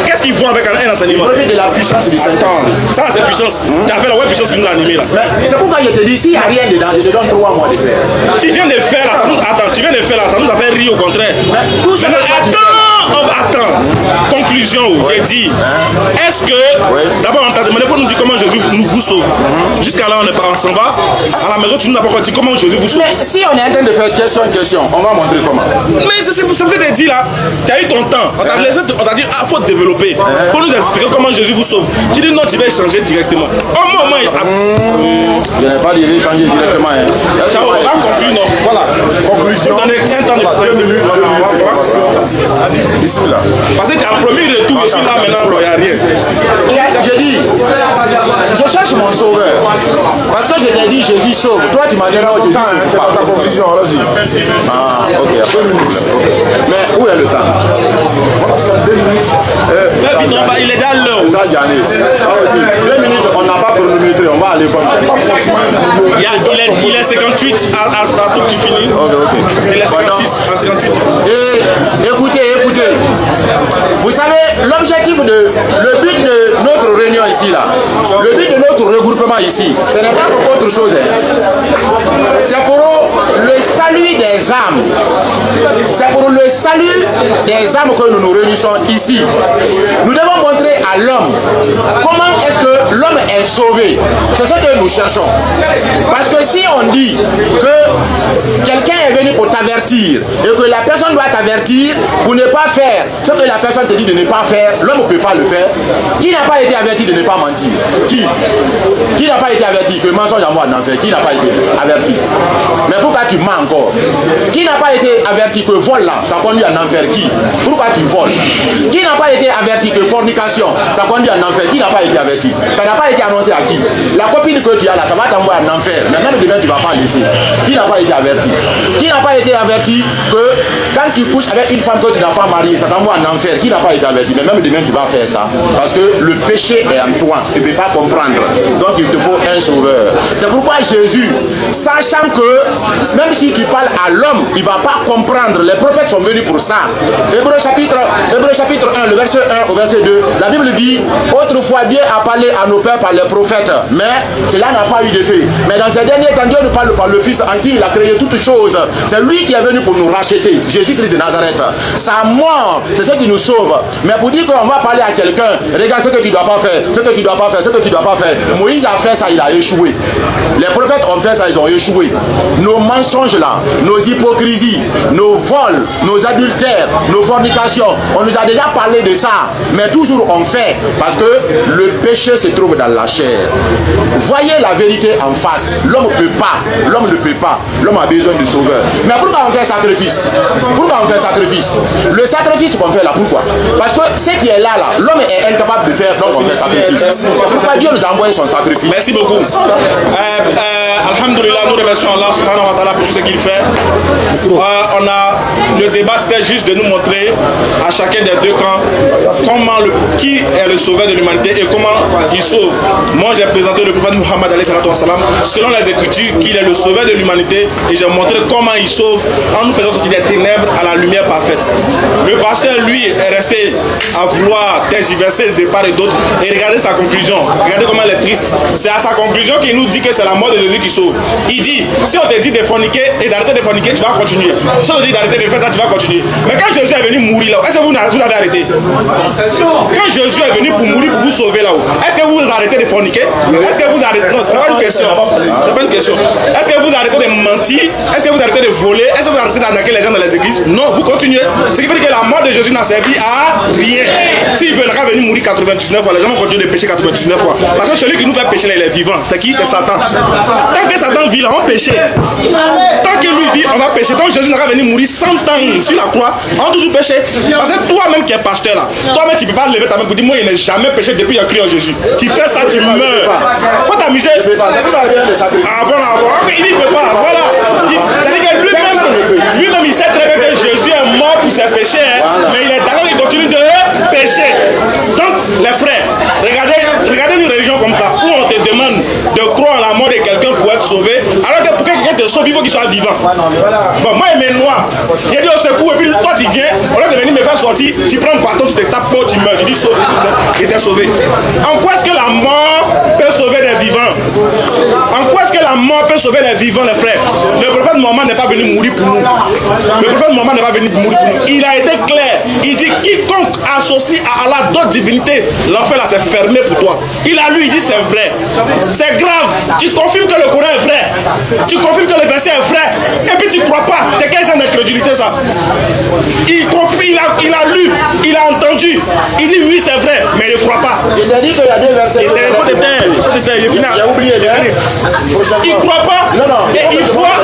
Qu'est-ce qu'ils font avec un enseignement? Ils profitent de la puissance du Saint-Esprit. Ça c'est puissance. Tu as fait la web puissance qui nous a animés là. Mais c'est pourquoi je te dis, s'il n'y a rien dedans, je te donne 3 mois de faire. Tu viens de faire là, ça nous a fait rire au contraire. Tout ce Attends, conclusion, j'ai dit, est-ce que, d'abord on t'a demandé, il faut nous dire comment Jésus vous sauve. Jusqu'à là on s'en va, à la maison tu nous as pas encore dit comment Jésus vous sauve. Mais si on est en train de faire question, on va montrer comment. Mais c'est pour ça que je t'ai dit là, tu as eu ton temps, on t'a dit, il faut développer, il faut nous expliquer comment Jésus vous sauve. Tu dis non, tu vas échanger directement. Au moment, je n'ai pas dit échanger directement. Ça va conclure, non? Voilà. Conclusion. On donner un temps de 2 minutes. Bismillah. Parce que tu as promis retour, je suis là maintenant, il n'y a rien. J'ai dit, je cherche mon sauveur. Parce que je t'ai dit, Jésus sauve. Toi, tu m'as dit non, Jésus sauve pas. Ta conclusion, allons-y. Ah, ok. Mais où est le temps? Voilà, 2 minutes. Il est dans l'heure. Ça, Gianni. 2 minutes, on n'a pas chronométré. On va aller comme ça. Il est 58 à tout que tu finis. Il est 56 à 58. Et écoutez. Vous savez, le but de notre réunion ici, là, le but de notre regroupement ici, ce n'est pas pour autre chose. C'est pour le salut des âmes. C'est pour le salut des âmes que nous nous réunissons ici. Nous devons montrer à l'homme comment est-ce que l'homme est sauvé. C'est ce que nous cherchons. Parce que si on dit que quelqu'un est venu pour t'avertir et que la personne doit t'avertir pour ne pas faire ce que la personne te dit de ne pas faire, l'homme ne peut pas le faire. Qui n'a pas été averti de ne pas mentir? Qui n'a pas été averti que mensonge à moi d'en faire? Qui n'a pas été averti? Mais pourquoi tu mens encore? Qui n'a pas été averti que vol là, ça conduit à en enfer? Qui? Pourquoi tu voles? Qui n'a pas été averti que fornication, ça conduit à en enfer? Qui n'a pas été averti? Ça n'a pas été annoncé à qui? La copine que tu as là, ça va t'envoyer en enfer. Mais même demain, tu ne vas pas laisser. Qui n'a pas été averti? Qui n'a pas été averti que quand tu couches avec une femme que tu n'as pas mariée, ça t'envoie en enfer? Qui n'a pas été averti? Mais même demain, tu vas faire ça. Parce que le péché est en toi. Tu ne peux pas comprendre. Donc, il te faut un sauveur. C'est pourquoi Jésus, sachant que même si tu parles à l'homme, il ne va pas comprendre. Les prophètes sont venus pour ça. Hébreu chapitre 1, le verset 1 au verset 2, la Bible dit, autrefois Dieu a parlé à nos pères par les prophètes, mais cela n'a pas eu d'effet. Mais dans ces derniers temps, Dieu nous parle par le Fils en qui il a créé toutes choses. C'est lui qui est venu pour nous racheter, Jésus-Christ de Nazareth. Sa mort, c'est ce qui nous sauve. Mais pour dire qu'on va parler à quelqu'un, regarde ce que tu ne dois pas faire, ce que tu ne dois pas faire, ce que tu ne dois pas faire. Moïse a fait ça, il a échoué. Les prophètes ont fait ça, ils ont échoué. Nos mensonges là, nos hypocrisies, nos vols, nos adultères, nos fornications, on nous a déjà parlé de ça. Mais toujours on fait, parce que le péché se trouve dans la chair. Voyez la vérité en face. L'homme ne peut pas, l'homme ne peut pas. L'homme a besoin de sauveur. Mais pourquoi on fait sacrifice? Pourquoi on fait sacrifice? Le sacrifice qu'on fait là, pourquoi? Parce que ce qui est là, l'homme est incapable de faire, donc on fait sacrifice. C'est pourquoi Dieu nous a envoyé son sacrifice. Merci beaucoup. Alhamdulillah, remercions Allah subhanahu wa ta'ala pour ce qu'il fait. Le débat c'était juste de nous montrer à chacun des deux camps qui est le sauveur de l'humanité et comment il sauve. Moi j'ai présenté le prophète Muhammad selon les Écritures qu'il est le sauveur de l'humanité et j'ai montré comment il sauve en nous faisant sortir des ténèbres à la lumière parfaite. Le pasteur lui est resté à vouloir tergiverser de part et d'autre et regardez sa conclusion. Regardez comment elle est triste. C'est à sa conclusion qu'il nous dit que c'est la mort de Jésus qui sauve. Il dit, si on te dit de forniquer et d'arrêter de forniquer, tu vas continuer. Si on te dit d'arrêter de faire ça, tu vas continuer. Mais quand Jésus est venu mourir là, est-ce que vous avez arrêté? Quand Jésus est venu pour mourir, pour vous sauver là-haut, est-ce que vous arrêtez de forniquer? Est-ce que vous arrêtez? Non, c'est pas une question. C'est pas une question. Est-ce que vous arrêtez de mentir? Est-ce que vous arrêtez de voler? Est-ce que vous arrêtez d'arnaquer les gens dans les églises? Non, vous continuez. Ce qui veut dire que la mort de Jésus n'a servi à rien. S'il veut venir mourir 99 fois, les gens vont continuer de pécher 99 fois. Parce que celui qui nous fait pécher, il est vivant. C'est qui? C'est Satan. Tant que Satan vit là, on péche. Tant que lui vit, on va pécher. Donc Jésus n'a pas venu mourir 100 ans sur la croix, on va toujours pécher. Parce que toi-même qui es pasteur là, toi-même tu ne peux pas lever ta main pour dire moi il n'a jamais péché depuis qu'il a cru en Jésus. Tu fais ça, tu meurs. Faut t'amuser. Ah voilà, il ne peut pas. Voilà. C'est-à-dire que lui-même il sait très bien que Jésus est mort pour ses péchés, mais il est d'accord, il continue de pécher. Donc les frères, regardez une religion comme ça, où on te demande de croire en la mort de quelqu'un pour être sauvé, alors que pour que quelqu'un te sauve, il faut qu'il soit vivant. Bon, moi il me noie, il dit au secours, et puis toi tu viens, au lieu de venir me faire sortir, tu prends un bâton, tu te tapes, tu meurs, tu dis sauve, il t'est sauvé. En quoi est-ce que la mort peut sauver les vivants? En quoi est-ce que la mort peut sauver les vivants, les frères? Le prophète Mohammed n'est pas venu mourir pour nous. Le prophète Mohammed n'est pas venu mourir pour nous. Il a été clair, il dit quiconque associe à Allah d'autres divinités, l'enfer là c'est fermé pour toi. Il a lu, il dit c'est vrai. C'est grave. Tu confirmes que le Coran est vrai. Tu confirmes que le verset est vrai. Et puis tu crois pas. C'est quel genre d'incrédulité ça? Il a lu, il a entendu. Il dit oui c'est vrai, mais il ne croit pas. Il t'a dit qu'il y a deux versets. Il faut te taire, il est final. Il a oublié. Il ne croit pas. Non. Et il voit.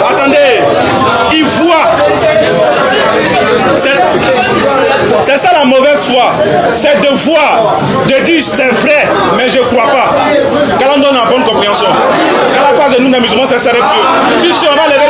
Attendez. Il voit. C'est ça la mauvaise foi. C'est de voir, de dire c'est vrai, mais je ne crois pas. Quand on donne la bonne compréhension. Quand la phase de nous, les musulmans, c'est sérieux. Si on va lever